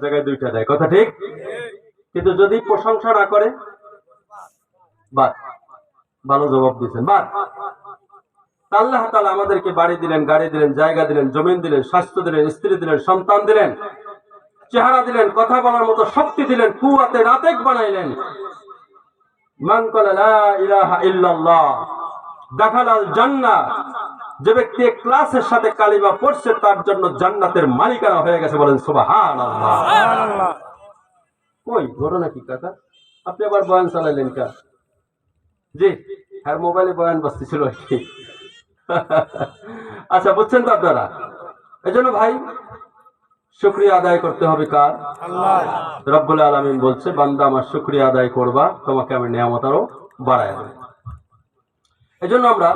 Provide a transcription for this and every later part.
জায়গায় দুইটা দেয়, কথা ঠিক? কিন্তু যদি প্রশংসা না করে, বাদ। ভালো জবাব দিচ্ছেন, বাদ। আল্লাহ তাআলা আমাদেরকে বাড়ি দিলেন, গাড়ি দিলেন, জায়গা দিলেন, জমিন দিলেন, স্বাস্থ্য দিলেন, স্ত্রী দিলেন, সন্তান দিলেন, চেহারা দিলেন, কথা বলার মতো শক্তি দিলেন, কুওয়াতে রাতেক বানাইলেন। মান ক্বালা লা ইলাহা ইল্লাল্লাহ দাখালাল জান্নাহ, যে ব্যক্তি ক্লাসের সাথে কালিমা পড়ছে তার জন্য জান্নাতের মালিকানা হয়ে গেছে, বলেন সুবহানাল্লাহ। কই ঘটনা কি কাকা, আপনি আবার বয়ান চালাইলেন কা? জি, হ্যাঁ, মোবাইলে বয়ান বাজতেছিল আর কি। আচ্ছা, বুঝছেন তো আপনারা? এজন্য ভাই, শুকরিয়া আদায় করতে হবে কার? আল্লাহ। রব্বুল আলামিন বলছে, বান্দা আমার শুকরিয়া আদায় করবা, তোমাকে আমি নিয়ামত আরো বাড়ায় দেব। এজন্য আমরা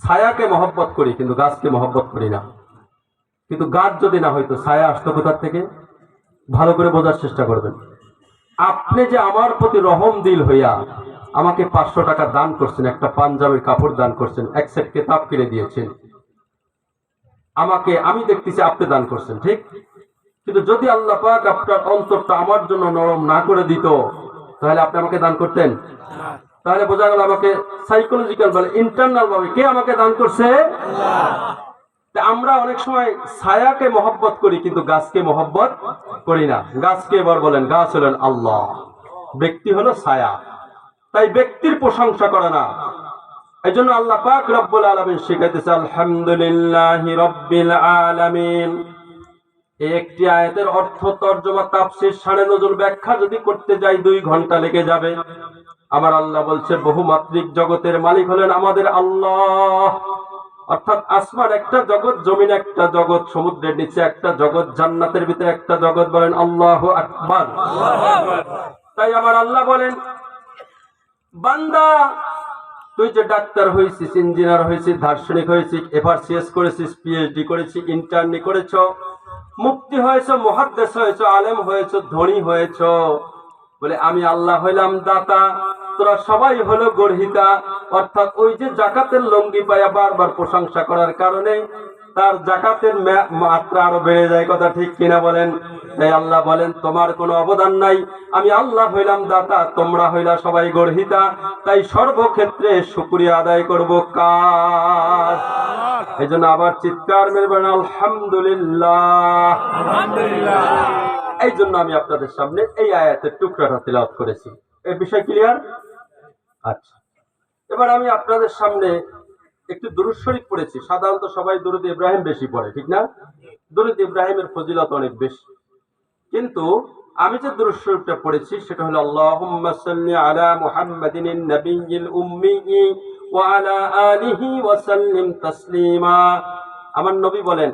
ছায়াকে মহব্বত করি, কিন্তু গাছকে মহব্বত করি না। কিন্তু গাছ যদি না হয়তো ছায়া আসতো কোথার থেকে? ভালো করে বোঝার চেষ্টা করবেন। আপনি যে আমার প্রতি রহম দিল হইয়া আমাকে 500 টাকা দান করছেন, একটা পাঞ্জাবির কাপড় দান করছেন, এক সেট কিতাব কিনে দিয়েছেন, আমাকে, আমি দেখতেছি আপনি দান করছেন, ঠিক? কিন্তু যদি আল্লাহ পাক আপনার অন্তরটা আমার জন্য নরম না করে দিত, তাহলে আপনি আমাকে দান করতেন? তাহলে বোঝা গেল আমাকে সাইকোলজিক্যাল ভাবে, ইন্টারনাল ভাবে কে আমাকে দান করছে? আল্লাহ। আমরা অনেক সময় ছায়াকে মহব্বত করি, কিন্তু গাছকে মহব্বত করি না। গাছকে এবার বলেন, গাছ হলেন আল্লাহ, ব্যক্তি হলো ছায়া। তাই ব্যক্তির প্রশংসা করে না। এজন্য আল্লাহ পাক রব্বুল আলামিন শিখাইতেছে, আলহামদুলিল্লাহি রাব্বিল আলামিন। একটি আয়াতের অর্থ, তরজমা, তাফসীর, শানে নজুল, ব্যাখ্যা যদি করতে যাই 2 ঘন্টা লেগে যাবে। আমার আল্লাহ বলছে, বহুমাত্রিক জগতের মালিক হলেন আমাদের আল্লাহ। অর্থাৎ আসমান একটা জগৎ, জমিন একটা জগৎ, সমুদ্রের নিচে একটা জগৎ, জান্নাতের ভিতরে একটা জগৎ, বলেন আল্লাহু আকবার। তাই আমার আল্লাহ বলেন, বান্দা তুই যে ডাক্তার হয়েছিস, ইঞ্জিনিয়ার হয়েছিস, দার্শনিক হয়েছিস, এফআরসিএস করেছিস, পিএইচডি করেছিস, ইন্টার্নি করেছ, মুফতি হয়েছ, মুহাদ্দিস হয়েছ, আলেম হয়েছ, ধনী হয়েছ, বলে আমি আল্লাহ হইলাম দাতা, তোরা সবাই হলো গর্হিতা। অর্থাৎ ওই যে জাকাতের লঙ্গি পায়া বারবার প্রশংসা করার কারণে তার জাকাতের মাত্রা আরো বেড়ে যায়, কথা ঠিক কিনা বলেন? তাই আল্লাহ বলেন, তোমার কোনো অবদান নাই, আমি আল্লাহ হইলাম দাতা, তোমরা হইলা সবাই গর্হিতা। তাই সর্বক্ষেত্রে শুকরিয়া আদায় করব কার? এই জন্য আবার চিৎকার মেরবেন, আলহামদুলিল্লাহ। এই জন্য আমি আপনাদের সামনে এই আয়াতের টুকরাটা তিলাওয়াত করেছি। এই বিষয় ক্লিয়ার? আচ্ছা, এবার আমি আপনাদের সামনে একটু দুরূদ শরীফ পড়েছি। সাধারণত সবাই দুরূদ ইব্রাহিম বেশি পড়ে, ঠিক না? দুরূদ ইব্রাহিমের ফজিলত অনেক বেশি, কিন্তু আমি যে দুরূদ শরীফটা পড়েছি সেটা হলো, আল্লাহুম্মা সাল্লি আলা মুহাম্মাদিন নাবিয়্যিল উম্মি ওয়া আলা আলিহি ওয়া সাল্লিম তাসলিমা। আমার নবী বলেন,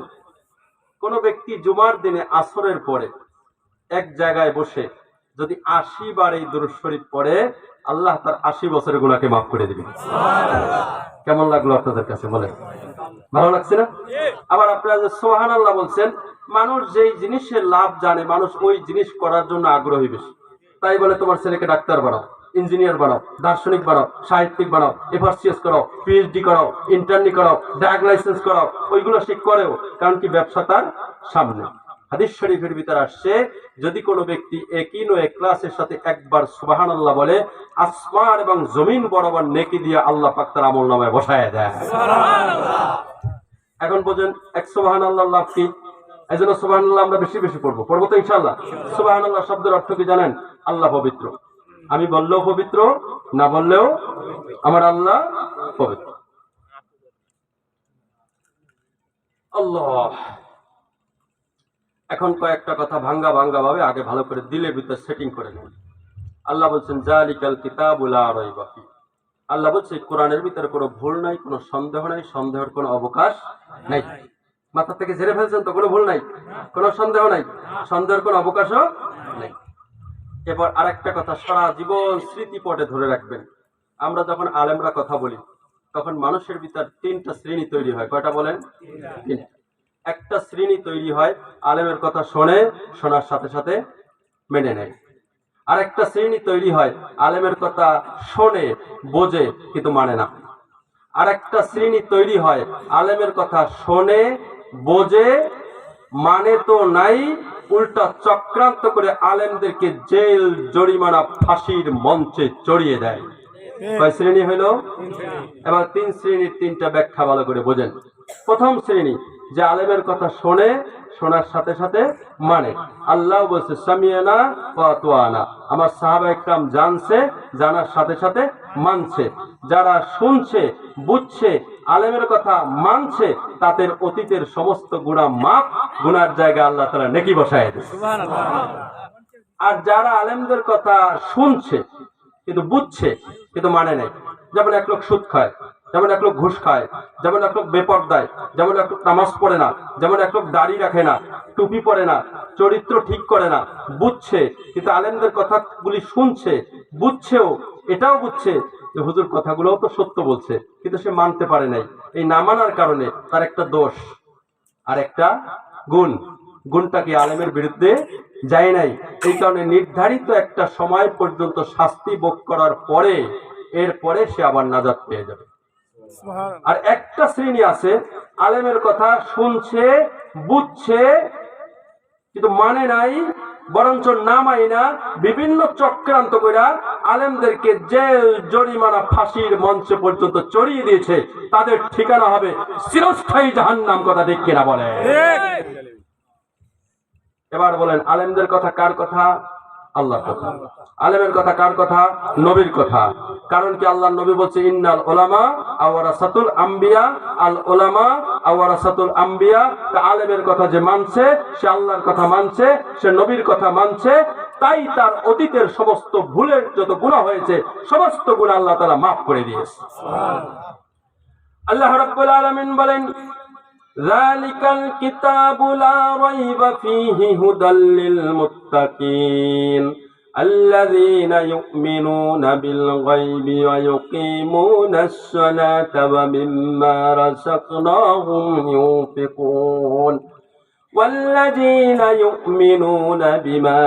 কোন ব্যক্তি জুমার দিনে আসরের পরে এক জায়গায় বসে যদি 80 বার এই দুরূদ শরীফ পড়ে, আল্লাহ তার 80 বছরের গুনাহকে মাফ করে দিবেন। সুবহানাল্লাহ। কেমন লাগলো আপনাদের কাছে বলেন? ভালো লাগছে না? আবার আপনারা যে সুবহানাল্লাহ বলছেন, মানুষ যেই জিনিসের লাভ জানে, মানুষ ওই জিনিস করার জন্য আগ্রহী বেশি। তাই বলে তোমার ছেলেকে ডাক্তার বানাও, ইঞ্জিনিয়ার বানাও, দার্শনিক বানাও, সাহিত্যিক বানাও, এফআরসিএস করাও, পিএইচডি করাও, ইন্টার্নি করাও, ড্রাগ লাইসেন্স করাও, ওইগুলো সে করেও, কারণ কি ব্যবসা তার সামনে। হাদিস শরীফের ভিতরে আসছে, যদি কোনো ব্যক্তি একই নয় ক্লাসের সাথে একবার সুবহানাল্লাহ বলে, আসমান এবং জমিন বরাবর নেকি দিয়ে আল্লাহ পাক তার আমলনামায় বসায় দেয়। সুবহানাল্লাহ। এখন বোঝেন এক সুবহানাল্লাহ লাভ কি? এজন্য সুবহানাল্লাহ আমরা বেশি বেশি পড়বো তো ইনশাআল্লাহ। সুবহানাল্লাহ শব্দের অর্থ কি জানেন? আল্লাহ পবিত্র। আমি বললেও পবিত্র, না বললেও আমার আল্লাহ পবিত্র। আল্লাহ। এখন কয়েকটা কথা ভাঙ্গা ভাঙ্গা ভাবে আগে ভালো করে দিলের ভিতর সেটিং করে নেন। আল্লাহ বলছেন, জালিকাল কিতাবু লা রাইবা ফি। আল্লাহ বলছে, কোরআনের ভিতরে কোনো ভুল নাই, কোনো সন্দেহ নাই, সন্দেহের কোনো অবকাশ নাই। মাথা থেকে ঝেড়ে ফেলছেন তো? কোনো ভুল নাই, কোনো সন্দেহ নাই, সন্দেহের কোনো অবকাশও নাই। এবার আরেকটা কথা সারা জীবন স্মৃতিপটে ধরে রাখবেন। আমরা যখন আলেমরা কথা বলি, তখন মানুষের ভিতর 3টা শ্রেণী তৈরি হয়। কয়টা বলেন? 3টা। একটা শ্রেণী তৈরি হয় আলেমের কথা শোনে, শোনার সাথে সাথে মেনে নেয়। আর একটা শ্রেণী তৈরি হয় আলেমের কথা শোনে, বোঝে, কিন্তু মানে না। আর একটা শ্রেণী তৈরি হয় আলেমের কথা শোনে, বোঝে, মানে তো নাই, উল্টা চক্রান্ত করে আলেমদেরকে জেল, জরিমানা, ফাঁসির মঞ্চে চড়িয়ে দেয়। কয় শ্রেণী হইল? এবার 3 শ্রেণীর 3টা ব্যাখ্যা ভালো করে বোঝেন। প্রথম শ্রেণী যে আলেমের কথা শোনে, শোনার সাথে সাথে মানে। আল্লাহ বলছে সামিয়ানা ওয়া আতানা, আমার সাহাবায়ে কেরাম জানছে, জানার সাথে সাথে মানছে। যারা শুনছে, বুঝছে, আলেমের কথা মানছে, তাদের অতীতের সমস্ত গুনাহ মাফ, গুনার জায়গায় আল্লাহ তাআলা নেকি বসায় দেয়। সুবহানাল্লাহ। আর যারা আলেমদের কথা শুনছে কিন্তু বুঝছে কিন্তু মানে নাই, যেমন এক লোক সুদ খায়, যেমন এক লোক ঘুষ খায়, যেমন এক লোক বেপরদায়, যেমন এক লোক নামাজ পড়ে না, যেমন এক লোক দাড়ি রাখে না, টুপি পরে না, চরিত্র ঠিক করে না, বুঝছে কিন্তু আলেমদের কথাগুলি শুনছে, বুঝছেও, এটাও বুঝছে যে হুজুর কথাগুলোও তো সত্য বলছে, কিন্তু সে মানতে পারে নাই। এই না মানার কারণে তার একটা দোষ আর একটা গুণ, গুণটা কি আলেমের বিরুদ্ধে যায় নাই। এই কারণে নির্ধারিত একটা সময় পর্যন্ত শাস্তি ভোগ করার পরে এরপরে সে আবার নাজাত পেয়ে যাবে। আর একটা শ্রেণী আছে আলেমের কথা শুনছে, বুঝছে কিন্তু মানে নাই, বরঞ্চ না মাইনা বিভিন্ন চক্রান্ত কইরা আলেমদেরকে জেল, জরিমানা, ফাঁসির মঞ্চে পর্যন্ত চড়িয়ে দিয়েছে। তাদের ঠিকানা হবে চিরস্থায়ী জাহান্নাম। কথা ঠিক কিনা বলে? এবার বলেন, আলেমদের কথা কার কথা? আল্লাহর কথা। আলেমের কথা কার কথা? নবীর কথা। কারণ কি আল্লাহর নবী বলছে ইন্নাল উলামা আওয়ারাসাতুল আম্বিয়া, আল উলামা আওয়ারাসাতুল আম্বিয়া। আলেমের কথা যে মানছে সে আল্লাহর কথা মানছে, সে নবীর কথা মানছে, তাই তার অতীতের সমস্ত ভুলের যত গুনাহ হয়েছে সমস্ত গুনাহ আল্লাহ তাআলা মাফ করে দিয়েছে। আল্লাহ রাব্বুল আলামিন বলেন যালিকাল কিতাবু লা রাইবা ফীহি হুদাল লিল মুত্তাকিন الذين يؤمنون بالغيب ويقيمون الصلاة ومما رزقناهم ينفقون والذين يؤمنون بما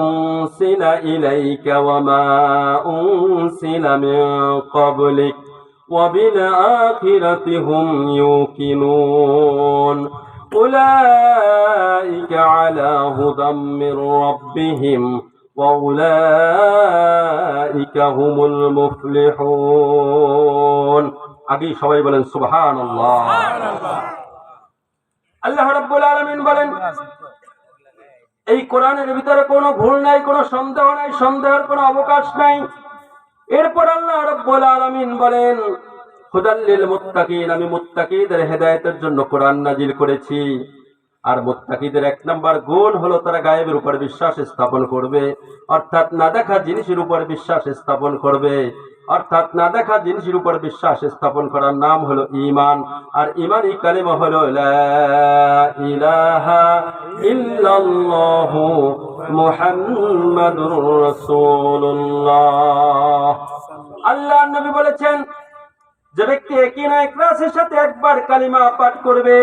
أنزل إليك وما أنزل من قبلك وبالآخرة هم يوقنون أولئك على هدى من ربهم وأولئك هم المفلحون আগে সবাই বলেন সুবহানাল্লাহ। আল্লাহ রাব্বুল আলামিন বলেন এই কোরআনের ভিতরে কোনো ভুল নাই, কোনো সন্দেহ নাই, সন্দেহের কোনো অবকাশ নাই। এরপর আল্লাহ রাব্বুল আলামিন বলেন হুদাল লিল মুত্তাকিন, আমি মুত্তাকিদের হেদায়েতের জন্য কোরআন নাজিল করেছি। আর মুত্তাকিদের 1 নাম্বার গুণ হলো তারা গায়েবের উপর বিশ্বাস স্থাপন করবে, অর্থাৎ না দেখা জিনিসের উপর বিশ্বাস স্থাপন করবে। অর্থাৎ না দেখা জিনিসের উপর বিশ্বাস স্থাপন করার নাম হলো ঈমান। আর ঈমানি কালিমা হলো লা ইলাহা ইল্লাল্লাহু মুহাম্মাদুর রাসূলুল্লাহ। আল্লাহর নবী বলেছেন যে ব্যক্তি একই ইখলাসের সাথে একবার কালিমা পাঠ করবে,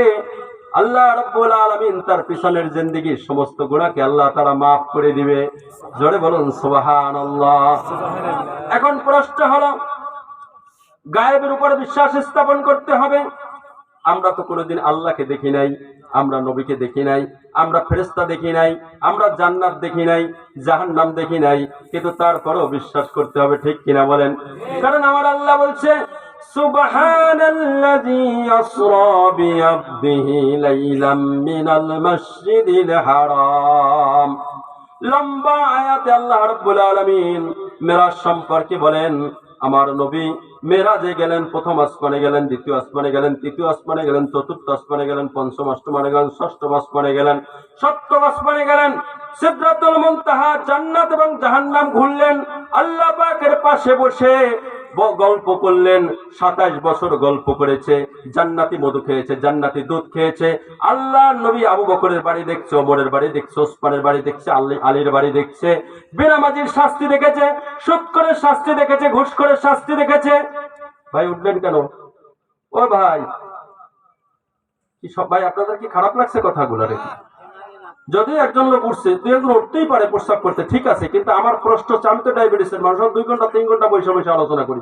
আল্লাহ রাব্বুল আলামিন তার পিছনের জিন্দেগীর সমস্ত গুনাহকে আল্লাহ তাআলা maaf করে দিবে। জোরে বলুন সুবহানাল্লাহ। এখন প্রশ্ন হলো গায়েবের উপর বিশ্বাস স্থাপন করতে হবে। আমরা তো কোনোদিন আল্লাহকে দেখি নাই, আমরা নবীকে দেখি নাই, আমরা ফেরেশতা দেখি নাই, আমরা জান্নাত দেখি নাই, জাহান্নাম দেখি নাই, কিন্তু তারপরেও বিশ্বাস করতে হবে। ঠিক কিনা বলেন? কারণ আমার আল্লাহ বলছে সুবহানাল্লাযী আসরা বিআবদিহি লাইলাম মিনাল মাসজিদিল হারাম। লম্বা আয়াতে আল্লাহ রাব্বুল আলামিন মেরাজ সম্পর্কে বলেন আমার নবী মেরাজে গেলেন, প্রথম আসমানে গেলেন, দ্বিতীয় আসমানে গেলেন, তৃতীয় আসমানে গেলেন, চতুর্থ আসমানে গেলেন, পঞ্চম আসমানে গেলেন, ষষ্ঠ আসমানে গেলেন, সপ্তম আসমানে গেলেন, সিদরাতুল মুনতাহা জান্নাত এবং জাহান্নাম ঘুরলেন, আল্লাহ পাকের পাশে বসে গল্প করলেন। 27 বছর গল্প করেছে, জান্নাতি মধু খেয়েছে, জান্নাতি দুধ খেয়েছে। আল্লাহ নবী আবু বকরের বাড়ি দেখছে, ওমরের বাড়ি দেখছে, ওসমানের বাড়ি দেখছে, আলীর বাড়ি দেখছে, বেনামাজির শাস্তি দেখেছে, সুদ করে শাস্তি দেখেছে, ঘুষ করে শাস্তি দেখেছে। ভাই উঠবেন কেন? ও ভাই কি সব ভাই আপনাদের কি খারাপ লাগছে কথাগুলো রেখে? যদি একজন লোক উঠছে, 2 একজন উঠতেই পারে প্রস্তাব করতে, ঠিক আছে, কিন্তু আমার প্রশ্ন চামতে ডায়াবেটিসের মানুষ 2 ঘন্টা 3 ঘন্টা বসে বসে আলোচনা করি,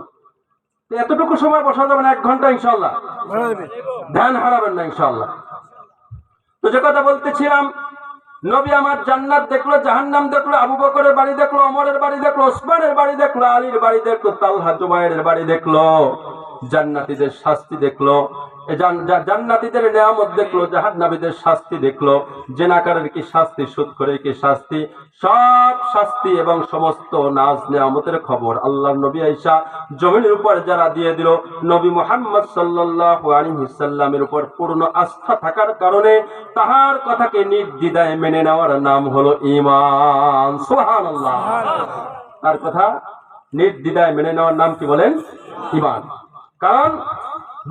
এতটুকু সময় বসা যাবে না? 1 ঘন্টা ইনশাআল্লাহ। ধ্যান হারাবেন না ইনশাআল্লাহ। তো যে কথা বলতেছিলাম, নবী আমার জান্নাত দেখলো, জাহান্নাম দেখলো, আবু বকরের বাড়ি দেখলো, ওমরের বাড়ি দেখলো, ওসমানের বাড়ি দেখলো, আলীর বাড়ি দেখলো, তালহা জুবাইরের বাড়ি দেখলো, জান্নাতীদের শাস্তি দেখলো, জান্নাতীদের নিয়ামত দেখলো, জাহান্নামীদের শাস্তি দেখলো, জেনাকারের কি শাস্তি, সুদখোরের কি শাস্তি, সব শাস্তি এবং সমস্ত নাজ নিয়ামতের খবর আল্লাহর নবী আয়েশা জমিনের উপর যারা দিয়ে দিল, নবী মুহাম্মদ সাল্লাল্লাহু আলাইহি সাল্লামের উপর পূর্ণ আস্থা থাকার কারণে তাহার কথাকে নির্দ্বিধায় মেনে নেওয়ার নাম হলো ঈমান। সুবহানাল্লাহ। তার কথা নির্দ্বিধায় মেনে নেওয়ার নাম কি বলেন? ঈমান। কারণ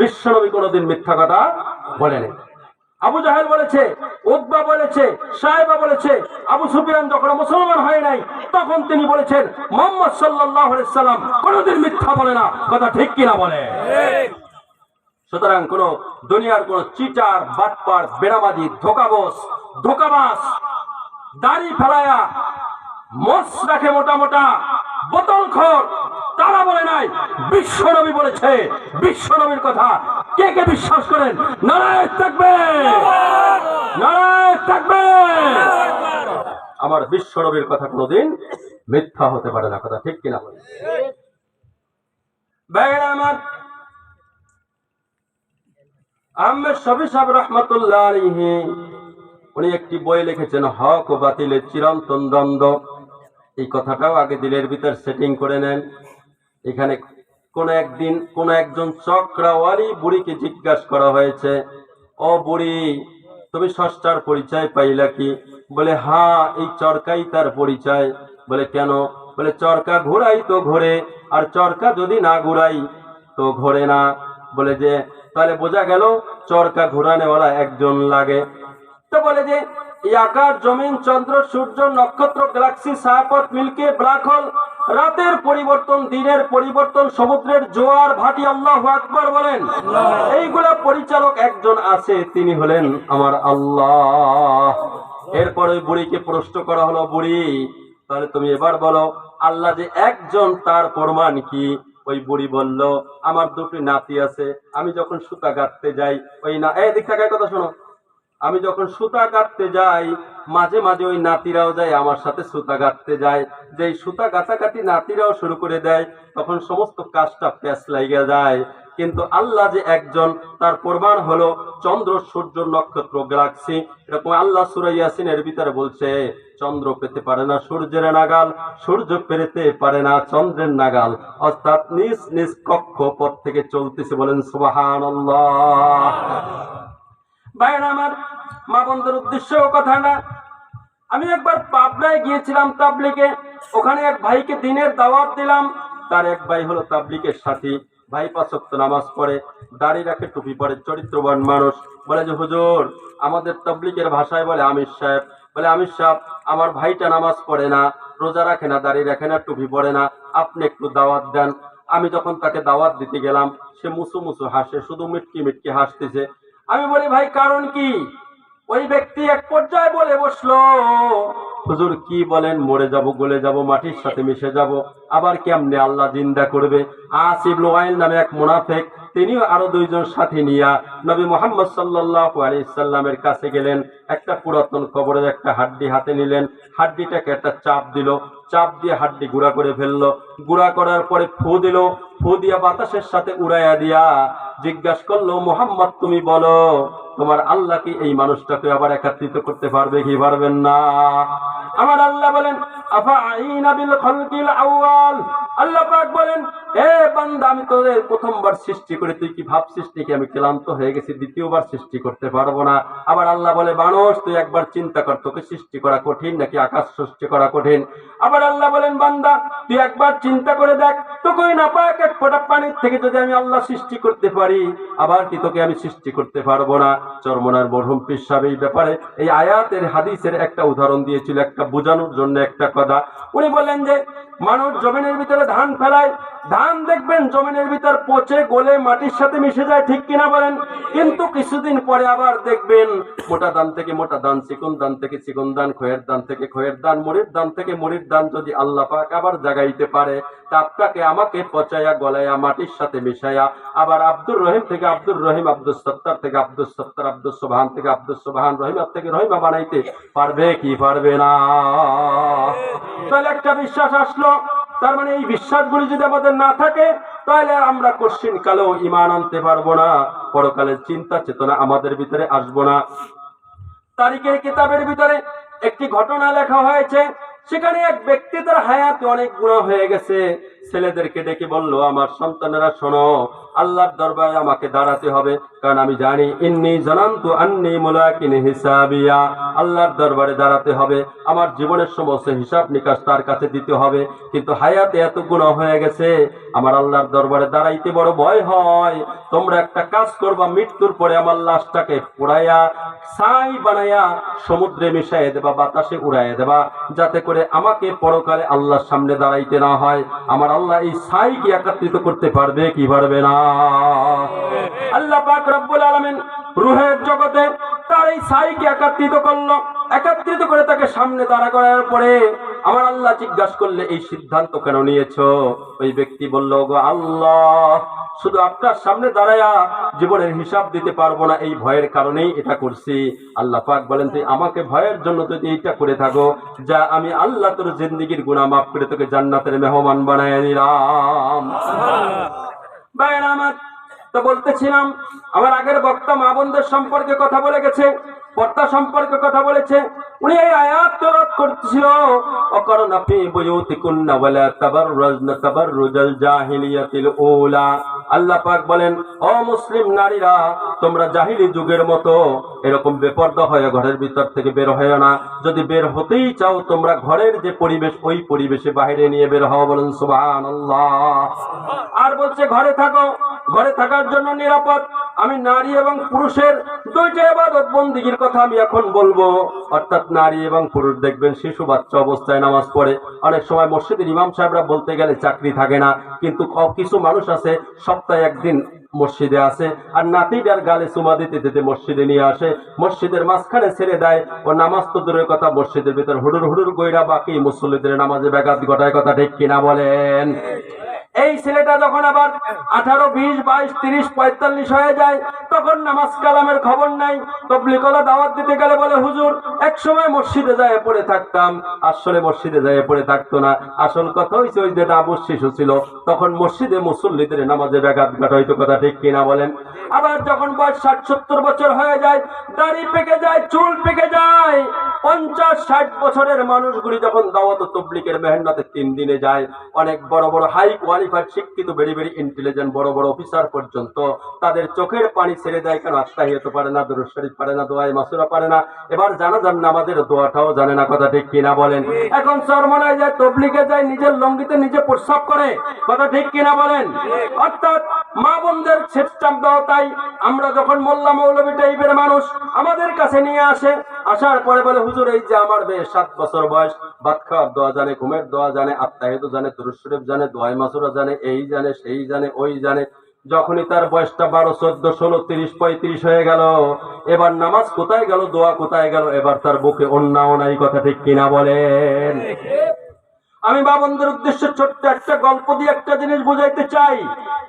বিশ্বনবী কোনদিন মিথ্যা কথা বলেনি। আবু জাহেল বলেছে, উতবা বলেছে, সাহেবা বলেছে, আবু সুফিয়ান যখন মুসলমান হয় নাই তখন তিনি বলেছেন মুহাম্মদ সাল্লাল্লাহু আলাইহি সাল্লাম কোনদিন মিথ্যা বলে না। কথা ঠিক কিনা বলে? সুতরাং কোন দুনিয়ার কোন চিটার, বাটপার, বেনামাজি, ধোকাবাজ, দাড়ি ফেলায়া, মোষ রাখে মোটা মোটা, বোতলখোর, তারা বলে নাই, বিশ্বনবী বলেছে। বিশ্বনবীর কথা কে কে বিশ্বাস করেন? নারায়ে তাকবীর, নারায়ে তাকবীর। আমার বিশ্বনবীর কথা কোনদিন মিথ্যা হতে পারে না। কথা ঠিক কিনা বলে? ভাইরা আমার, আহমেদ শফী সাহেব রহমাতুল্লাহ আলাইহি উনি একটি বই লিখেছেন, হক ও বাতিলের চিরন্তন দ্বন্দ্ব। এই কথাটাও আগে দিলের ভিতর সেটিং করে নেন। এখানে কোন একজন চক্রাওয়ালি বুড়িকে জিজ্ঞাসা করা হয়েছে, ও বুড়ি, তুমি স্রষ্টার পরিচয় পাইলা কি? বলে, হ্যাঁ, এই চরকাই তার পরিচয়। বলে, কেন? বলে, চরকা ঘুরাই তো ঘোরে, আর চরকা যদি না ঘুরাই তো ঘোরে না। বলে যে তাহলে বোঝা গেল চরকা ঘুরানেওয়ালা একজন লাগে। তো বলে যে এই আকাশ, জমিন, চন্দ্র, সূর্য, নক্ষত্র, গ্যালাক্সি, ছায়াপথ, মিল্কি, ব্ল্যাক হোল, রাতের পরিবর্তন, দিনের পরিবর্তন, সমুদ্রের জোয়ার ভাটি, আল্লাহু আকবার বলেন, এইগুলা পরিচালক একজন আছে, তিনি হলেন আমার আল্লাহ। এরপরে বুড়িকে প্রশ্ন করা হলো, বুড়ি, তাহলে তুমি এবার বলো আল্লাহ যে একজন তার প্রমাণ কি? ওই বুড়ি বলল, আমার দুটি নাতি আছে, আমি যখন সুতা গাঁথতে যাই, ওই না, এই দিক থেকে কথা শোনো, আমি যখন সুতা গাঁথতে যাই মাঝে মাঝে ওই নাতিরাও যায় আমার সাথে সুতা গাঁথতে যায়। যেই সুতা গাঁথাগাঁথি নাতিরাও শুরু করে দেয় তখন সমস্ত কাজটা প্যাঁচ লাগিয়ে যায়। কিন্তু আল্লাহ যে একজন তার প্রমাণ হলো চন্দ্র, সূর্য, নক্ষত্র, গ্যালাক্সি। এরকম আল্লাহ সূরা ইয়াসিনের ভিতরে বলছে, চন্দ্র পেতে পারে না সূর্যের নাগাল, সূর্য পেতে পারে না চন্দ্রের নাগাল, অর্থাৎ নিজ নিজ কক্ষপথ থেকে চলতেছে। বলেন সুবহানাল্লাহ। ভাইরা আমার, মা বন্ধুর উদ্দেশ্য কথা না, আমি একবার পাবনায় গিয়েছিলাম তাবলিগে। ওখানে এক ভাইকে দিনের দাওয়াত দিলাম। তার এক ভাই হলো তাবলিগের সাথী। ভাই 5 ওয়াক্ত নামাজ পড়ে, দাড়ি রাখে, টুপি পরে, চরিত্রবান মানুষ। বলে যে হুজুর, আমাদের তাবলিগের ভাষায় বলে আমির সাহেব, বলে আমির সাহেব, আমার ভাইটা নামাজ পড়ে না, রোজা রাখে না, দাড়ি রাখে না, টুপি পরে না, আপনি একটু দাওয়াত দেন। আমি যখন তাকে দাওয়াত দিতে গেলাম সে মুসু মুসু হাসে, শুধু মিটকি মিটকি হাসতেছে। আমি বলি, ভাই কারণ কি? ওই ব্যক্তি এক পর্যায়ে বলে বসলো, হুজুর কি বলেন, মরে যাব, গলে যাব, মাটির সাথে মিশে যাব, আবার কেমনে আল্লাহ জিন্দা করবে? আসিব লুআইল নামে এক মুনাফিক, তিনিও আরো 2 জন সাথী নিয়া নবী মুহাম্মদ সাল্লাল্লাহু আলাইহি সাল্লামের কাছে গেলেন। একটা পুরাতন কবরের একটা হাড্ডি হাতে নিলেন, হাড্ডিটাকে একটা চাপ দিল, চাপ দিয়ে হাড্ডি গুঁড়া করে ফেললো। গুঁড়া করার পরে ফু দিল, ফু দিয়া বাতাসের সাথে উড়াইয়া দিয়া জিজ্ঞাসা করলো, মুহাম্মদ তুমি বলো তোমার আল্লাহ কি এই মানুষটাকে আবার একত্রিত করতে পারবে কি পারবেন না? আমার আল্লাহ বলেন, আফাআইনা বিল খালকিল আউয়াল, আল্লাহ পাক বলেন, এ বান্দা, আমি তোদের প্রথমবার সৃষ্টি করে তুই কি ভাবছিস নাকি আমি ক্লান্ত হয়ে গেছি, দ্বিতীয়বার সৃষ্টি করতে পারবো না? আবার আল্লাহ বলে, মানুষ তুই একবার চিন্তা কর, তোকে সৃষ্টি করা কঠিন নাকি আকাশ সৃষ্টি করা কঠিন? আবার আল্লাহ বলেন, বান্দা তুই একবার চিন্তা করে দেখ, তোকে ওই নাপাক এক ফোঁটা পানির থেকে যদি আমি আল্লাহ সৃষ্টি করতে পারি, আবার কি তোকে আমি সৃষ্টি করতে পারবো না? চরমনার মরহুম পীর সাহেব এই ব্যাপারে এই আয়াতের হাদিসের একটা উদাহরণ দিয়েছিল, একটা বোঝানোর জন্য একটা কথা। উনি বললেন যে মানুষ জমিনের ভিতরে ধান ফেলায়, ধান দেখবেন জমিনের ভিতর পচে গলে মাটির সাথে মিশে যায়, ঠিক কিনা বলেন? কিন্তু কিছুদিন পরে আবার দেখবেন মোটা ধান থেকে মোটা ধান, চিকন ধান থেকে চিকন ধান, খয়ের ধান থেকে খয়ের ধান, মুড়ির ধান থেকে মুড়ির ধান যদি আল্লাহ পাক আবার জাগাইতে পারে, তা আপনাকে আমাকে পচাইয়া গলাইয়া মাটির সাথে মিশাইয়া আবার আব্দুর রহিম থেকে আব্দুর রহিম, আব্দুল সত্তার থেকে আব্দুল সত্তার, আব্দুল সুবহান থেকে আব্দুল সুবহান, রহিমা থেকে রহিমা বানাইতে পারবে কি পারবে না? তাহলে একটা বিশ্বাস আসলো। তার মানে এই বিশ্বাসগুলি যদি আমাদের না থাকে, তাহলে আমরা কোশ্চিন কালেও ঈমান আনতে পারবো না, পরকালের চিন্তা চেতনা আমাদের ভিতরে আসবো না। তারিখের কিতাবের ভিতরে একটি ঘটনা লেখা হয়েছে। সেখানে এক ব্যক্তি তার হায়াতে অনেক গুনাহ হয়ে গেছে, ছেলেদেরকে ডেকে বলল, আমার সন্তানেরা শোনো, আল্লাহর দরবারে আমাকে দাঁড়াতে হবে, কারণ আমি জানি ইন্নী জানান্তু আন্নী মুলাকিন হিসাবিয়া, আল্লাহর দরবারে দাঁড়াতে হবে, আমার জীবনের সমস্ত হিসাব নিকাশ তার কাছে দিতে হবে। কিন্তু হায়াতে এত গুনাহ হয়ে গেছে, আমার আল্লাহর দরবারে দাঁড়াইতে বড় ভয় হয়। তোমরা একটা কাজ করবা, মৃত্যুর পরে আমার লাশটাকে পোড়াইয়া ছাই বানাইয়া সমুদ্রে মিশাইয়া দেবা, বাতাসে উড়াইয়া দেবা, যাতে করে আমাকে পরকালে আল্লাহর সামনে দাঁড়াইতে না হয়। আমার আল্লাহ এই ছাইকে একত্রিত করতে পারবে কি পারবে না? আল্লাহ পাক রব্বুল আলামিন রূহের জগতে তার এই ছাইকে একত্রিত করলো, একত্রিত করে তাকে সামনে দাঁড়া করার পরে আমার আল্লাহ জিজ্ঞাসা করলে, এই সিদ্ধান্ত কেন নিয়েছো? ওই ব্যক্তি বলল, গো আল্লাহ, শুধু আপনার সামনে দাঁড়ায়া জীবনের হিসাব দিতে পারবো না, এই ভয়ের কারণেই এটা করছি। আল্লাহ পাক বলেন, তুই আমাকে ভয়ের জন্য যদি এইটা করে থাকো, যা আমি আল্লাহ তোর জিন্দেগির গুনাহ মাফ করে তোকে জান্নাতের মেহমান বানায় দিলাম। ভাইরা আমার, তো বলতেছিলাম, আমার আগের বক্তা মা বোনদের সম্পর্কে কথা বলে গেছে, পর্দা সম্পর্কে কথা বলেছে। উনি এই আয়াত তেলাওয়াত করতেছিল, অকরনা ফি বুয়ুতিকুন্না ওয়ালা তাবাররাজনা তাবাররুজাল জাহিলিয়াতিল উলা। আল্লাহ পাক বলেন, ও মুসলিম নারীরা, তোমরা জাহিলি যুগের মতো এরকম বেপর্দা হয়ে ঘরের ভিতর থেকে বের হয়ো না। যদি বের হতেই চাও, তোমরা ঘরের যে পরিবেশ, ওই পরিবেশে বাইরে নিয়ে বের হও। বলেন সুবহানাল্লাহ। আর বলছে, ঘরে থাকো, ঘরে থাকার জন্য নিরাপদ। আমি নারী এবং পুরুষের দুইটা ইবাদত বন্দেগীর কথা আমি এখন বলবো। অর্থাৎ নারী এবং পুরুষ দেখবেন শিশু বাচ্চা অবস্থায় নামাজ পড়ে। অনেক সময় মসজিদের ইমাম সাহেবরা বলতে গেলে চাকরি থাকে না, কিন্তু কিছু মানুষ আছে সপ্তাহে একদিন মসজিদে আসে, আর নাতিটার গালে চুমা দিতে দিতে মসজিদে নিয়ে আসে, মসজিদের মাঝখানে ছেড়ে দেয়। ও নামাজ তো দূরের কথা, মসজিদের ভিতর হুডুর হুডুর কইরা বাকি মুসল্লিদের নামাজে ব্যাঘাত ঘটায়। কথা ঠিক কিনা বলেন? এই ছেলেটা যখন আবার 18, 20, 22, 30, 45 হয়ে যায়, তখন নামাজ কালামের খবর নাই। তবলিগওয়ালা দাওয়াত দিতে গেলে বলে, হুজুর এক সময় মসজিদে যায় পড়ে থাকতাম। আসলে মসজিদে যায় পড়ে থাকতো না, আসল কথা হইছে ওই যেটা আবুর শিশু ছিল, তখন মসজিদে মুসল্লিদের নামাজে ব্যাঘাত ঘটাইতো। কথা ঠিক কিনা বলেন? আবার যখন বয়স 60-70 বছর হয়ে যায়, দাড়ি পেকে যায়, চুল পেকে যায়, 50-60 বছরের মানুষগুলি যখন দাওয়াত ও তবলিগের মেহনতে 3 দিনে যায়, অনেক বড় বড় হাই কোয়ালিফাইড শিক্ষিত ভেরি ভেরি ইন্টেলিজেন্ট বড় বড় অফিসার পর্যন্ত তাদের চোখের পানি ছেড়ে দেয়। কেন? আত্তাহিয়াত পারে না, দুরূদ শরীফ পারে না, দোয়ায়ে মাসুরা পারে না, এবার জানাজার নামাজের দোয়াটাও জানে না। কথা ঠিক কিনা বলেন? এখন চরমনায় যায়, তবলিগে যায়, নিজের লঙ্গিতে নিজে প্রস্রাব করে। কথা ঠিক কিনা বলেন? অর্থাৎ মা বোনদের ছেড়ছাপ দেওয়া। তাই আমরা যখন মোল্লা মৌলবী টাইপের মানুষ আমাদের কাছে নিয়ে আসে, আসার পরে বলে, হুজুর এই যে আমার বেশ 7 বছর বয়স, ভাত খাওয়ার দোয়া জানে, ঘুমের দোয়া জানে, আত্তাহিয়াত জানে, দুরূদ শরীফ জানে, দোয়ায়ে মাসুরা জানে, এই জানে, সেই জানে, ওই জানে। যখনই তার বয়সটা 12, 14, 16, 30, 35 হয়ে গেল, এবার নামাজ কোথায় গেল, দোয়া কোথায় গেল, এবার তার বুকে অন্যাও নাই। কথা ঠিক কিনা বলেন? আমি বাবনদের উদ্দেশ্যে ছোট্ট একটা গল্প দিয়ে একটা জিনিস বুঝাইতে চাই,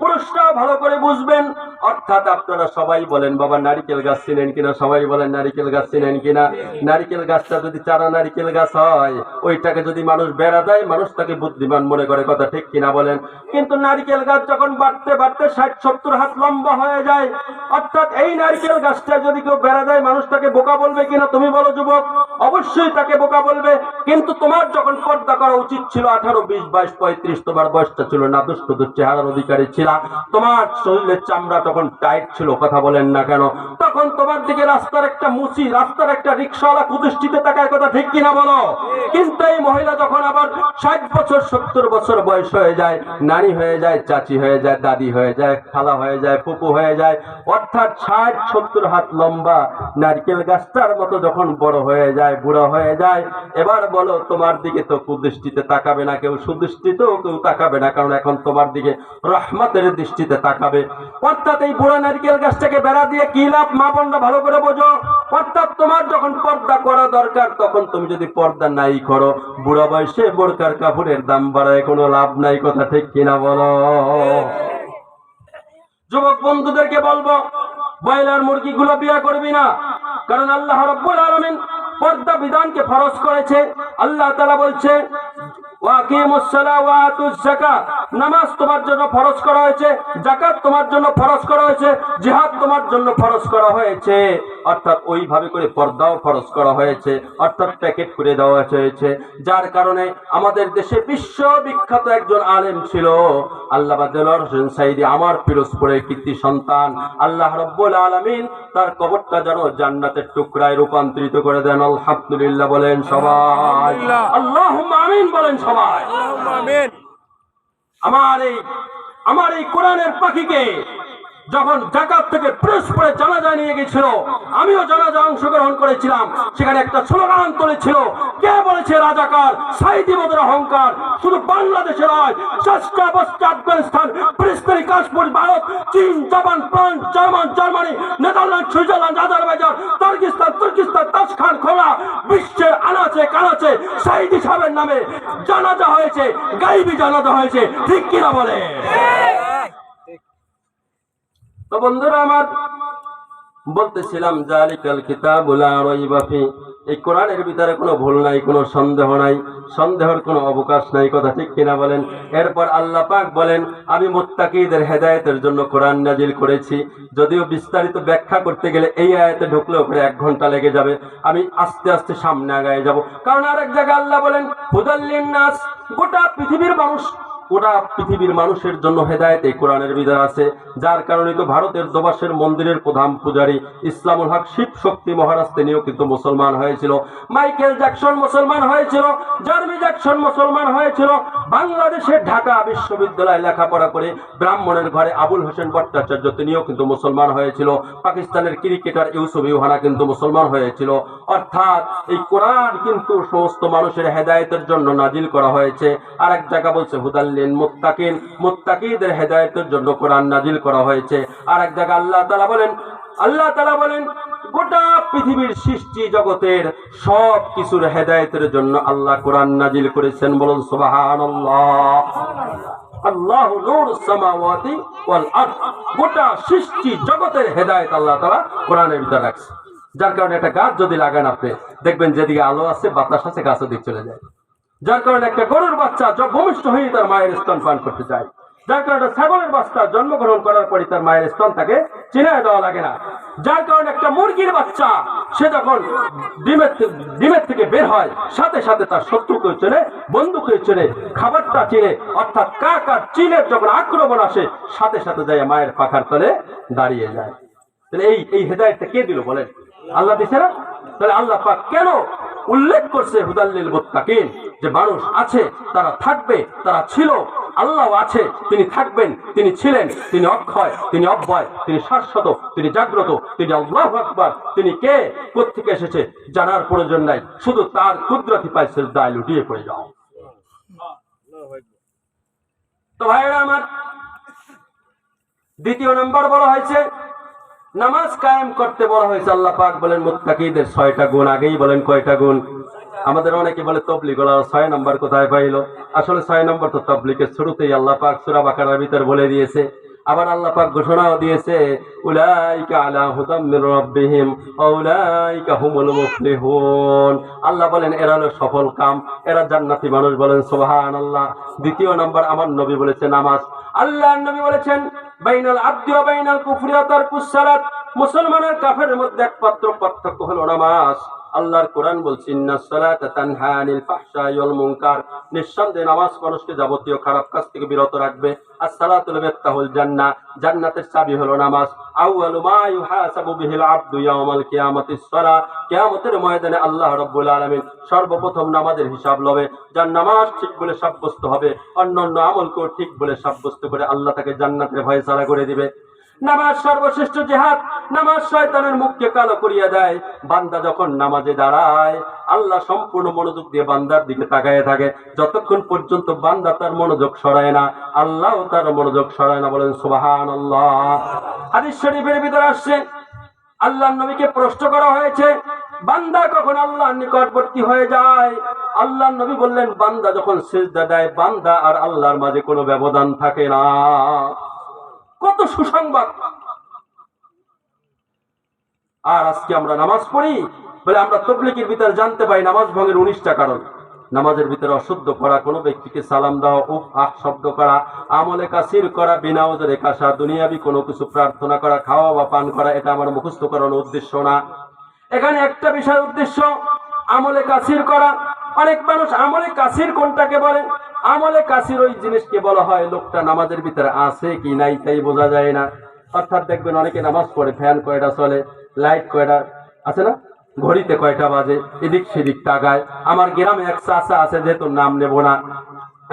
পুরুষরা ভালো করে বুঝবেন। অর্থাৎ আপনারা সবাই বলেন, বাবা নারিকেল গাছ চিনেন কিনা? সবাই বলেন নারিকেল গাছ চিনেন কিনা? নারিকেল গাছটা যদি চারা নারিকেল গাছ হয়, ওইটাকে যদি মানুষ বেড়া দেয়, মানুষ তাকে বুদ্ধিমান মনে করে। কথা ঠিক কিনা বলেন? কিন্তু নারিকেল গাছ যখন বাড়তে বাড়তে 60-70 হাত লম্বা হয়ে যায়, অর্থাৎ এই নারিকেল গাছটা যদি কেউ বেড়া দেয়, মানুষ তাকে বোকা বলবে কিনা? তুমি বলো যুবক, অবশ্যই তাকে বোকা বলবে। কিন্তু তোমার যখন পর্দা করা উচিত ছিল 18, 20, 22, 35, তোমার বয়সটা ছিল না, দুষ্ট চেহারার অধিকারী ছিল, তোমার শরীরের চামড়াটা যখন টাইট ছিল, কথা বলেন না কেন, তখন তোমার দিকে রাস্তার একটা মুচি, রাস্তার একটা রিক্সাওয়ালা কুদৃষ্টিতে তাকায়, কথা ঠিক কিনা বলো? কিন্তু এই মহিলা যখন আবার 60 বছর 70 বছর বয়স হয়ে যায়, নানি হয়ে যায়, চাচি হয়ে যায়, দাদি হয়ে যায়, খালা হয়ে যায়, ফুপু হয়ে যায়, অর্থাৎ 60-70 হাত লম্বা নারকেল গাছটার মতো যখন বড় হয়ে যায়, বুড়া হয়ে যায়, এবার বলো তোমার দিকে তো কুদৃষ্টিতে তাকাবে না কেউ, সুদৃষ্টিতেও কেউ তাকাবে না, কারণ এখন তোমার দিকে রহমতের দৃষ্টিতে তাকাবে। অর্থাৎ এই বুড়া নারকেল গাছটাকে বেড়া দিয়ে কি লাভ, মা বোনরা ভালো করে বোঝো। অর্থাৎ তোমার যখন পর্দা করা দরকার, তখন তুমি যদি পর্দা নাই করো, বুড়া বয়সে বোরকার কাপড়ের দাম বাড়ায় কোনো লাভ নাই, কথা ঠিক কিনা বলো? যুবক বন্ধুদেরকে বলবো, ব্রয়লার মুরগিগুলো বিয়ে করবি না, কারণ আল্লাহ রাব্বুল আলামিন পর্দা বিধানকে ফরজ করেছে। আল্লাহ তাআলা বলছে ওয়াকিমুস সালাহ ওয়া আতুজ যাকাত, নামাজ তোমার জন্য ফরজ করা হয়েছে, যাকাত তোমার জন্য ফরজ করা হয়েছে, জিহাদ তোমার জন্য ফরজ করা হয়েছে। অর্থাৎ ওইভাবে করে পর্দাও ফরজ করা হয়েছে, অর্থাৎ প্যাকেট করে দেওয়া হয়েছে। যার কারণে আমাদের দেশে বিশ্ববিখ্যাত একজন আলেম ছিল আল্লামা দেলোয়ার হোসেন সাঈদী, আমার পিরোজপুরের কীর্তি সন্তান। আল্লাহ রাব্বুল আলামিন তার কবরটা যেন জান্নাতের টুকরায় রূপান্তরিত করে দেন। আলহামদুলিল্লাহ বলেন সবাই, আল্লাহুম্মা আমিন বলেন সবাই। আমার এই কোরআনের পাখিকে যখন জাকাত থেকে পিরোজপুরে জানাজা নিয়ে গেছিল, আমিও জানাজা অংশগ্রহণ করেছিলাম। সেখানে একটা স্লোগান তুলেছিল, কে বলেছে রাজাকার, সাঈদী মোদের অহংকার। শুধু বাংলাদেশে নয়, চেষ্টা বস্তা, আফগানিস্তান, ফিলিস্তিনি, কাশ্মীর, ভারত, চীন, Japan, France, Germany, Netherland, Switzerland, Azerbaijan, Tajikistan, Turkistan, Tashkent, খোলা, বিশ্বের আনাচে কানাচে সাঈদী সাহেবের নামে জানাজা হয়েছে, গাইবী জানাজা হয়েছে, ঠিক কিনা বলে? তো বন্ধুরা আমার, বলতেছিলাম জালিকাল কিতাবু লা রাইবা ফি, এই কোরআনের ভিতরে কোনো ভুল নাই, কোনো সন্দেহ নাই, সন্দেহের কোনো অবকাশ নাই, কথা ঠিক কিনা বলেন? এরপর আল্লাহ পাক বলেন, আমি মুত্তাকিদের হেদায়েতের জন্য কোরআন নাজিল করেছি। যদিও বিস্তারিত ব্যাখ্যা করতে গেলে এই আয়াতে ঢুকলেও করে 1 ঘন্টা লেগে যাবে, আমি আস্তে আস্তে সামনে আগায় যাব। কারণ আরেক জায়গায় আল্লাহ বলেন হুদাল লিন্নাস, গোটা পৃথিবীর মানুষের জন্য হেদায়েত এই কোরআনের ভিতরে আছে। যার কারণে তো ভারতের দোবাসের মন্দিরের প্রধান পূজারী ইসলামুল হক শিব শক্তি মহারাজ তিনিও কিন্তু মুসলমান হয়েছিল, মাইকেল জ্যাকসন মুসলমান হয়েছিল, জার্মি জ্যাকসন মুসলমান হয়েছিল, বাংলাদেশের ঢাকা বিশ্ববিদ্যালয়ে লেখাপড়া করে ব্রাহ্মণের ঘরে আবুল হোসেন ভট্টাচার্য তিনিও কিন্তু মুসলমান হয়েছিল, পাকিস্তানের ক্রিকেটার ইউসুফ ইউহানা কিন্তু মুসলমান হয়েছিল। অর্থাৎ এই কোরআন কিন্তু সমস্ত মানুষের হেদায়েতের জন্য নাজিল করা হয়েছে। আর এক জায়গা বলছে হুদাল মুত্তাকিন, মুত্তাকিদের হেদায়েতের জন্য কোরআন নাজিল করা হয়েছে। আর এক জায়গা আল্লাহ তাআলা বলেন গোটা পৃথিবীর সৃষ্টি জগতের সব কিছুর হেদায়েতের জন্য আল্লাহ কোরআন নাজিল করেছেন। বলুন সুবহানাল্লাহ। আল্লাহু নূরুস সামাওয়াতি ওয়াল আরদ, গোটা সৃষ্টি জগতের হেদায়েত আল্লাহ তাআলা কোরআনের ভিতরে রাখছে। যার কারণে একটা গাছ যদি লাগান আপনি, দেখবেন যেদিকে আলো আছে, বাতাস আছে, গাছ ওদিকে চলে যায়। যার কারণে একটা গরুর বাচ্চা ভূমিষ্ঠ হয়ে তার মায়ের স্তন পান করতে চায়। যার কারণে ছাগলের বাচ্চা জন্মগ্রহণ করার পরে তার মায়ের স্তন তাকে চিনায় দেওয়া লাগে না। যার কারণে একটা মুরগির বাচ্চা সে যখন ডিমের থেকে বের হয়, সাথে সাথে তার শত্রুকে চেনে, বন্ধুকে চেনে, খাবারটা চিনে। অর্থাৎ কাক আর চিলের যখন আক্রমণ আসে, সাথে সাথে যায় মায়ের পাখার তলে দাঁড়িয়ে যায়। তাহলে এই হেদায়েতটা কে দিল বলেন? আল্লাহ দিছে না? তাহলে আল্লাহ পাক কেন উল্লেখ করছে হুদাল্লিল মুত্তাকিন, যে মানুষ আছে, তারা থাকবে, তারা ছিল, আল্লাহ আছে, তিনি থাকবেন, তিনি ছিলেন, তিনি অক্ষয়, তিনি অব্যয়, তিনি শাশ্বত, তিনি জাগ্রত, তিনি আল্লাহু আকবার। তিনি কে, কোত্থেকে এসেছে জানার প্রয়োজন নাই, শুধু তার কুদরতি পায়ে সিজদায় লুটিয়ে পড়ে যাও। তো ভাইরা আমার, দ্বিতীয় নম্বর বলা হয়েছে নামাজ কায়েম করতে বলা হয়েছে। আল্লাহ পাক বলেন মুত্তাকিদের 6টা গুণ। আগেই বলেন কয়টা গুণ? আমাদের অনেকে বলে তবলিগ ওরা 6 নম্বর কোথায় পাইলো? আসলে 6 নম্বর তো তবলিগের শুরুতেই আল্লাহ পাক সূরা বাকারার ভিতর বলে দিয়েছে। আবার আল্লাহ পাক ঘোষণাও দিয়েছে, উলাইকা আলা হুদাম মির রাব্বিহিম ওয়া উলাইকা হুমুল মুফলিহুন। আল্লাহ বলেন এরা হলো সফল কাম, এরা জান্নাতি মানুষ। বলেন সুবহানাল্লাহ। দ্বিতীয় নাম্বার আমার নবী বলেছে নামাজ। আল্লাহর নবী বলেছেন বাইনাল আবদি ওয়া বাইনাল কুফরি ওয়া তারকুস সালাত, মুসলমানের কাফেরের মধ্যে একমাত্র পার্থক্য হলো নামাজ। আল্লাহর কোরআন বলছে ইন্নাস সালাতা তানহা আনিল ফাহশাই ওয়াল মুনকার, নিঃসন্দেহে নামাজ মানুষকে যাবতীয় খারাপ কাজ থেকে বিরত রাখবে। as-সালাতু মিফতাহুল জান্নাহ, জান্নাতের চাবি হলো নামাজ। আউয়ালু মা ইউহাসাবু বিহিল আবদু ইয়াউমাল কিয়ামাতিস সালাহ, কিয়ামতের ময়দানে আল্লাহ রাব্বুল আলামিন সর্বপ্রথম নামাজের হিসাব লবে। যার নামাজ ঠিক বলে সাব্যস্ত হবে, অন্যান্য আমলকেও ঠিক বলে সাব্যস্ত করে আল্লাহ তাকে জান্নাতের ফয়সালা করে দিবে। নামাজ সর্বশ্রেষ্ঠ জিহাদ। নামাজ শয়তানের মুখকে কালো করিয়া দেয়। বান্দা যখন নামাজে দাঁড়ায়, আল্লাহ সম্পূর্ণ মনোযোগ দিয়ে বান্দার দিকে তাকায় থাকে। যতক্ষণ পর্যন্ত বান্দা তার মনোযোগ সরায় না, আল্লাহ তার মনোযোগ সরায় না। বলেন সুবহানাল্লাহ। হাদিস শরীফের ভিতরে আসছে, আল্লাহর নবীকে প্রশ্ন করা হয়েছে, বান্দা কখন আল্লাহর নিকটবর্তী হয়ে যায়? আল্লাহর নবী বললেন, বান্দা যখন সিজদা দেয়, বান্দা আর আল্লাহর মাঝে কোনো ব্যবধান থাকে না। কত সুসংবাদ! আর আজকে আমরা নামাজ পড়ি বলে আমরা তাবলীগের ভিতরে জানতে পাই নামাজ ভঙ্গের 19টা কারণ। নামাজের ভিতরে অশুদ্ধ করা, কোনো ব্যক্তিকে সালাম দেওয়া, উফ আহ শব্দ করা, আমলে কাসির করা, বিনা ওজরে কাশা, দুনিয়াবি কোনো কিছু প্রার্থনা করা, খাওয়া বা পান করা, এটা আমার মুখস্থ করানোর উদ্দেশ্য না। এখানে একটা বিষয় উদ্দেশ্য, আমলে কাসির করা। অনেক মানুষ আমলে কাসির কোনটাকে বলে? আমলে কাসির ওই জিনিসকে বলা হয় লোকটা নামাজের ভিতরে আছে কি নাই তাই বোঝা যায় না। অর্থাৎ দেখবেন অনেকে নামাজ পড়ে, ফ্যান কয়টা চলে, লাইট কয়টা আছে না, ঘড়িতে কয়টা বাজে, এদিক সেদিক তাকায়। আমার গ্রামে এক চাচা আছে, যেহেতু নাম নেব না,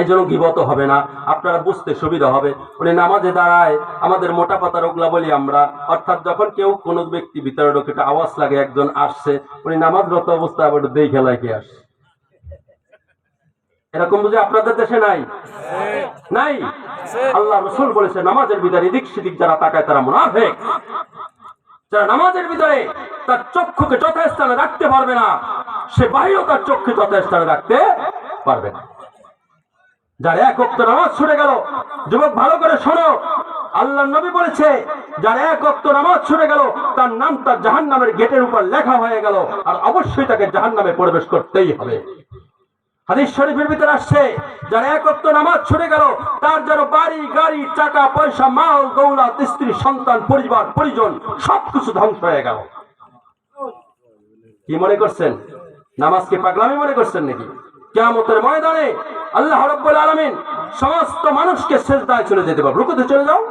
এই জন্য গীবত হবে না, আপনারা বুঝতে সুবিধা হবে। উনি নামাজে দাঁড়ায়, আমাদের মোটা পাতার ওগলা বলি আমরা, অর্থাৎ যখন কেউ কোনো ব্যক্তি ভিতরে ঢোকে একটা আওয়াজ লাগে একজন আসছে, উনি নামাজরত অবস্থায় আবার দেই খেলায় কে আসছে। এরকম বুঝে আপনাদের দেশে নাই? নাই। আল্লাহ রাসূল বলেছে, নামাজের ভিতরে এদিক সেদিক যারা তাকায় তারা মুনাফিক। যারা নামাজের ভিতরে তার চক্ষুকে যথাস্থানে রাখতে পারবে না, সে বাইরেও তার চক্ষু যথাস্থানে রাখতে পারবে না। যার এক ওয়াক্ত নামাজ ছুটে গেল, যুবক ভালো করে শোনো, আল্লাহর নবী বলেছে, যার এক ওয়াক্ত নামাজ ছুটে গেল, তার নাম তার জাহান্নামের গেটের উপর লেখা হয়ে গেল, আর অবশ্যই তাকে জাহান্নামে প্রবেশ করতেই হবে। হাদিস শরীফের ভিতরে আসছে, যার এক ওয়াক্ত নামাজ ছুটে গেল, তার যেন বাড়ি গাড়ি টাকা পয়সা মাল দৌলত স্ত্রী সন্তান পরিবার পরিজন সবকিছু ধ্বংস হয়ে গেল। কি মনে করছেন? নামাজকে পাগলামি মনে করছেন নাকি? কিয়ামতের ময়দানে আল্লাহ রাব্বুল আলামিন সমস্ত মানুষকে সিজদায় চলে যেতে বলবে, রুকুতে চলে যাও।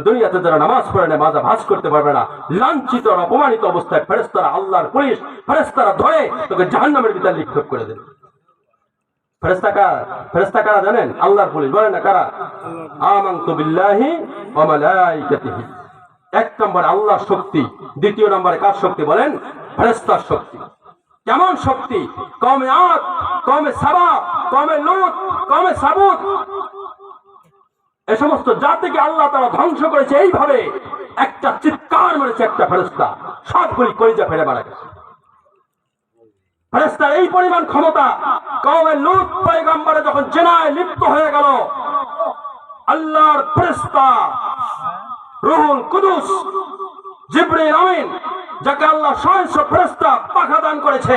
দুনিয়াতে যারা নামাজ পড়ে না, মাজা ভাঁজ করতে পারবে না, লাঞ্ছিত আর অপমানিত অবস্থায় ফেরেশতারা, আল্লাহর পুলিশ ফেরেশতারা ধরে তোকে জাহান্নামের ভিতরে নিক্ষেপ করে দেবে। ফেরেশতা কারা জানেন? আল্লাহর পুলিশ। বলেন না কারা? আমানতু বিল্লাহি ওয়া মালাইকাতিহি। এক নম্বর আল্লাহর শক্তি, দ্বিতীয় নম্বরে কার শক্তি বলেন? ফেরেশতার শক্তি। কেমন শক্তি? কওমে আদ, কওমে সাবা, কওমে লূত, কওমে সামুদ, এই সমস্ত জাতিকে আল্লাহ তাআলা ধ্বংস করেছে এইভাবে। একটা চিৎকার মেরেছে একটা ফেরেশতা, সবগুলি কলিজা ফেলে মারা গেছে। ফেরেশতার এই পরিমাণ ক্ষমতা। কওমে লূত পয়গম্বরে যখন জিনায় লিপ্ত হয়ে গেল, আল্লাহর ফেরেশতা রূহুল কুদুস জিবরিল আমিন, যাকে আল্লাহ সহস্র ফেরেশতা পাখা দান করেছে,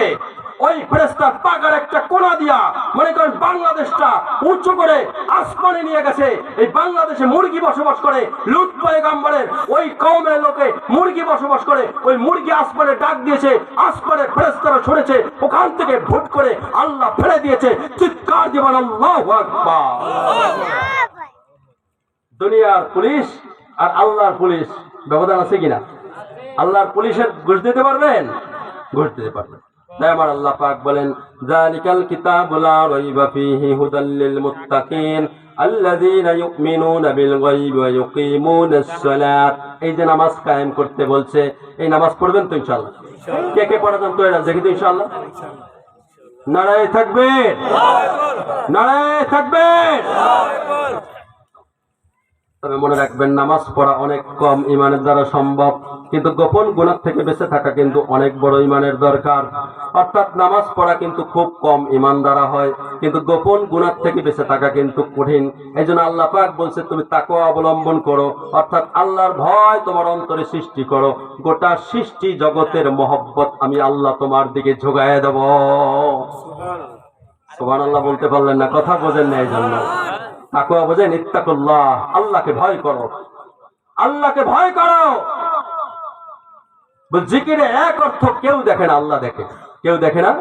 ওই ফেরেশতার পাখার একটা কোণা দিয়া মনে করেন বাংলাদেশটা উঁচু করে আসমানে নিয়ে গেছে। এই বাংলাদেশে মুরগি বসবাস করে, লূত পয়গম্বরের ওই কওমের লোকে মুরগি বসবাস করে, ওই মুরগি আসমানে ডাক দিয়েছে, আসমানে ফেরেশতারা শুনেছে, ওখান থেকে ভুট করে আল্লাহ ফেলে দিয়েছে। চিৎকার দিবেন আল্লাহু আকবার। দুনিয়ার পুলিশ আর আল্লাহর পুলিশ ব্যবধান আছে কিনা? আল্লাহর পুলিশের ঘুষ দিতে পারবেন? ঘুষ দিতে পারবেন। তাই আমার আল্লাহ পাক বলেন, যালিকাল কিতাবু লা রাইবা ফীহি হুদাল লিল মুত্তাকিন আল্লাযীনা ইউমিনুনা বিল গায়বি ওয়া ইউকিমুনাস সালাত। এই যে নামাজ কায়েম করতে বলছে, এই নামাজ পড়বেন তো ইনশাআল্লাহ? কে কে পড়াতেন তো এরা দেখি তো ইনশাআল্লাহ। নারায়ে তাকবীর, নারায়ে তাকবীর। তবে মনে রাখবেন, নামাজ পড়া অনেক কম ইমানের দ্বারা সম্ভব, কিন্তু গোপন গুনাহ থেকে বেঁচে থাকা কিন্তু অনেক বড় ইমানের দরকার। অর্থাৎ নামাজ পড়া কিন্তু খুব কম ইমান দ্বারা হয়, কিন্তু গোপন গুনাহ থেকে বেঁচে থাকা কিন্তু কঠিন। এই জন্য আল্লাহ পাক বলছে, তুমি তাকওয়া অবলম্বন করো, অর্থাৎ আল্লাহর ভয় তোমার অন্তরে সৃষ্টি করো, গোটা সৃষ্টি জগতের মহব্বত আমি আল্লাহ তোমার দিকে ঝোঁকায় দেব। সুবহানাল্লাহ বলতে পারলেন না, কথা বোঝেন না। এই জন্য তাকওয়া বোঝেন, ইত্তাকুল্লাহ, আল্লাহকে ভয় করো, আল্লাহকে ভয় করো। জিকিরে এক অর্থ কেউ দেখে না, আল্লাহ দেখে। কেউ দেখে না,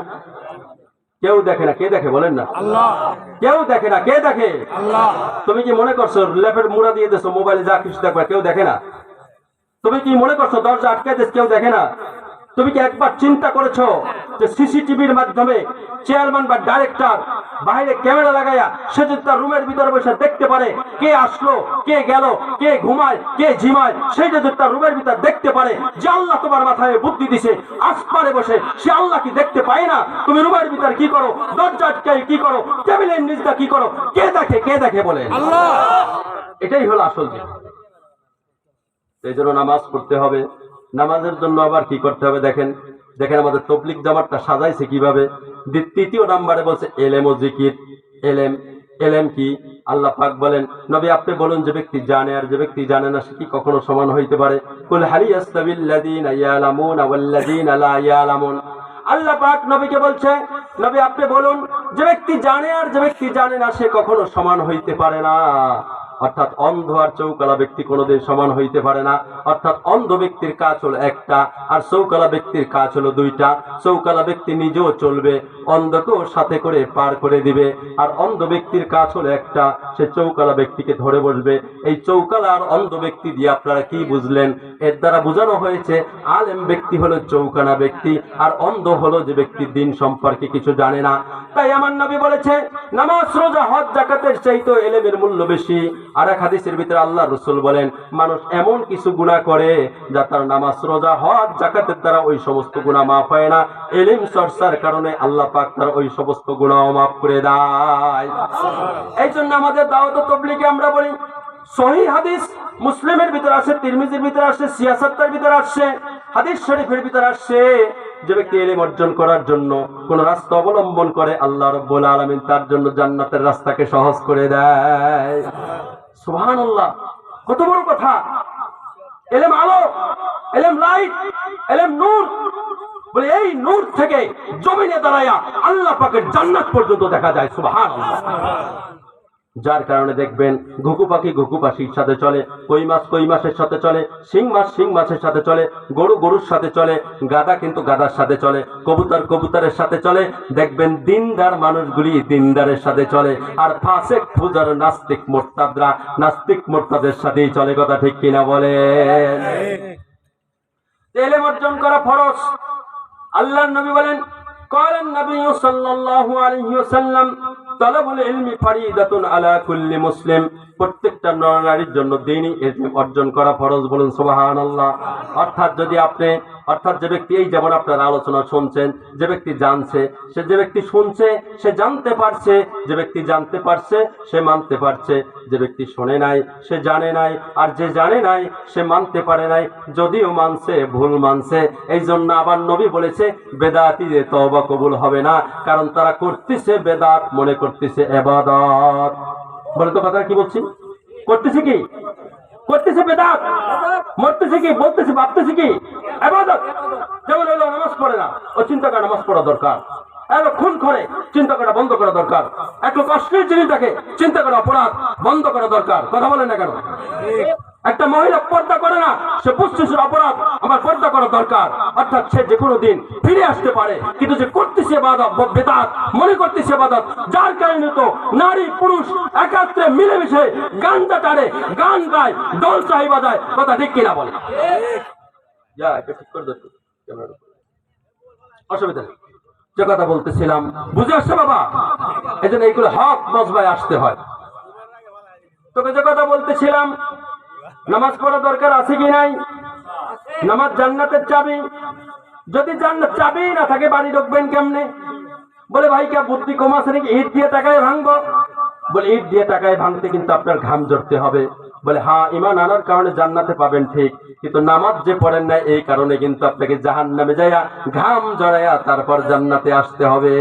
কেউ দেখে না। কে দেখে বলেন না? আল্লাহ। কেউ দেখে না, কে দেখে? আল্লাহ। তুমি কি মনে করছো ল্যাপের মুড়া দিয়ে দিছো, মোবাইলে যা কিছু দেখবা, কেউ দেখে না? তুমি কি মনে করছো দরজা আটকে দিস, কেউ দেখে না? তুমি কি একবার চিন্তা করেছো যে সিসিটিভির মাধ্যমে চেয়ারম্যান বা ডাইরেক্টর বাইরে ক্যামেরা লাগাইয়া সে যদি তার রুমের ভিতরে বসে দেখতে পারে কে আসলো, কে গেল, কে ঘুমায়, কে ঝিমায়, সেই যদি তার রুমের ভিতর দেখতে পারে যে আল্লাহ তোমার মাথায় বুদ্ধি দিছে, আসমানে বসে সে আল্লাহ কি দেখতে পায় না? তুমি রুমের ভিতর কি করো, দরজা আটকাই কি করো, টেবিলের নিচটা কি করো, কে দেখে? কে দেখে বলেন? আল্লাহ। এটাই হলো আসল জিনিস। এই জন্য নামাজ পড়তে হবে। নামাজের জন্য আবার কি করতে হবে দেখেন, দেখেন আমাদের তবলিগ জামাতটা সাজাইছে কিভাবে। তৃতীয় নাম্বারে বলছে এলেম ও জিকির। এলেম, এলেম কি? আল্লাহ পাক বলেন, নবী আপনি বলুন, যে ব্যক্তি জানে আর যে ব্যক্তি জানে না সে কি কখনো সমান হইতে পারে? কুল হাল ইয়াস্তাবিল্লাযীনা ইয়ালামুনা ওয়াল্লাযীনা লা ইয়ালামুন। আল্লাহ পাক নবীকে বলছে, নবী আপনি বলুন, যে ব্যক্তি জানে আর যে ব্যক্তি জানে না সে কখনো সমান হইতে পারে না। অর্থাৎ অন্ধ আর চৌকালা ব্যক্তি কোনোদিন সমান হইতে পারে না। অর্থাৎ অন্ধ ব্যক্তির কাজ হলো একটা, আর চৌকালা ব্যক্তির কাজ হলো দুইটা। চৌকালা ব্যক্তি নিজেও চলবে, অন্ধকেও সাথে করে পার করে দিবে। আর অন্ধ ব্যক্তির কাজ হলো একটা, সে চৌকালা ব্যক্তিকে ধরে বসবে। এই চৌকালা আর অন্ধ ব্যক্তি দিয়ে আপনারা কি বুঝলেন? এর দ্বারা বোঝানো হয়েছে আলেম ব্যক্তি হলো চৌকানা ব্যক্তি, আর অন্ধ হলো যে ব্যক্তি দিন সম্পর্কে কিছু জানে না। তাই আমার নবী বলেছে, নামাজ, রোজা, হজ, যাকাতের চাইতে এলেমের মূল্য বেশি। আর এক হাদিসের ভিতরে আল্লাহ রাসূল বলেন, মানুষ এমন কিছু গুনাহ করে যা তার নামাজ, রোজা, হজ, যাকাতের দ্বারা ওই সমস্ত গুনাহ মাফ হয় না। ইলম চর্চার কারণে আল্লাহ পাক তার ওই সমস্ত গুনাহ মাফ করে দেয়। এই জন্য আমাদের দাওয়াত ও তাবলীগে আমরা বলি, সহিহ হাদিস মুসলিমের ভিতরে আসে, তিরমিজির ভিতরে আসে, সিয়াসাতের ভিতরে আসে, হাদিস শরীফের ভিতরে আসে, যে ব্যক্তি ইলম অর্জন করার জন্য কোন রাস্তা অবলম্বন করে আল্লাহ রাব্বুল আলামিন তার জন্য জান্নাতের রাস্তাকে সহজ করে দেয়। সুবহানাল্লাহ, কত বড় কথা! ইলম আলো, ইলম লাইট, ইলম নূর। বলে এই নূর থেকে জমিনে দাঁড়ায়া আল্লাহ পাকের জান্নাত পর্যন্ত দেখা যায়। সুবহানাল্লাহ। যার কারণে দেখবেন ঘুঘু পাখি ঘুঘু পাখির সাথে চলে, কই মাছ কই মাছের সাথে চলে, শিং মাছ শিং মাছের সাথে চলে, গরু গরুর সাথে চলে, গাধা কিন্তু গাধার সাথে চলে, কবুতর কবুতরের সাথে চলে। দেখবেন দিনদার মানুষগুলি দিনদারের সাথে চলে, আর ফাসেক ফুজার নাস্তিক মোরতাদরা নাস্তিক মোরতাদের সাথেই চলে। কথা ঠিক কিনা বলেন? ইলম অর্জন করা ফরজ। আল্লাহর নবী বলেন, قال النبي صلى الله عليه وسلم তালাবুল ইলমি ফারিদাতুন আলা কুল্লি মুসলিম। প্রত্যেকটা নর-নারীর জন্য দ্বীনি ইলম অর্জন করা ফরজ। বলুন সুবহানাল্লাহ। অর্থাৎ যদি আপনি, অর্থাৎ যে ব্যক্তি, এই যেমন আপনারা আলোচনা শুনছেন, যে ব্যক্তি জানছে, সে যে ব্যক্তি শুনছে সে জানতে পারছে, যে ব্যক্তি জানতে পারছে সে মানতে পারছে, যে ব্যক্তি শোনে নাই সে জানে নাই, আর যে জানে নাই সে মানতে পারে নাই, যদিও মানছে ভুল মানছে। এই জন্য আবার নবী বলেছে বেদাতীদের তওবা কবুল হবে না, কারণ তারা করতেছে বেদাত, মনে করতেছে ইবাদত। বলে তো কথা কি বলছি? করতেছে কি? করতেছে বেদাত, মরতেছে কি? বলতেছে ভাবতেছে কি? ইবাদত। যেমন হলো নামাজ পড়ে না, ও চিন্তা করে নামাজ পড়া দরকার। এক খুন করে, চিন্তা করা বন্ধ করা দরকার। এক লোক অশ্লীল জিনিস দেখে, চিন্তা করা অপরাধ, বন্ধ করা দরকার। কথা বলে না কেন? একটা মহিলা পর্দা করে না, সে বুঝতেছে অপরাধ, আমার পর্দা করা দরকার। অর্থাৎ সে যে কোনো দিন ফিরে আসতে পারে, কিন্তু যে করতেছে বেদাত, মনে করতেছে বেদাত, যার কারণে তো নারী পুরুষ একাত্রে মিলেমিশে গানটা টানে, গান গায়, দল চাহি বাজায়। কথা ঠিক কিনা বলে? অসুবিধা নেই। যে কথা বলতেছিলাম বুঝে আসছে বাবা? এই জন্য এইগুলো হক মজবায় আসতে হয়। তোকে যে কথা বলতেছিলাম, নামাজ পড়া দরকার আছে কি নাই? নামাজ জান্নাতের চাবি। যদি জান্নাত চাবি না থাকে বাড়ি ঢুকবেন কেমনে? বলে ভাই কে বুদ্ধি কম আছে নাকি? ইট দিয়ে টাকায় ভাঙবো? বলে ইট দিয়ে টাকায় ভাঙতে কিন্তু আপনার ঘাম ঝরতে হবে। বলে হ্যাঁ, ঈমান আনার কারণে জান্নাতে পাবেন ঠিক, কিন্তু নামাজ যে পড়েন না এই কারণে কিন্তু আপনাকে জাহান্নামে যাইয়া ঘাম ঝরাইয়া তারপর জান্নাতে আসতে হবে।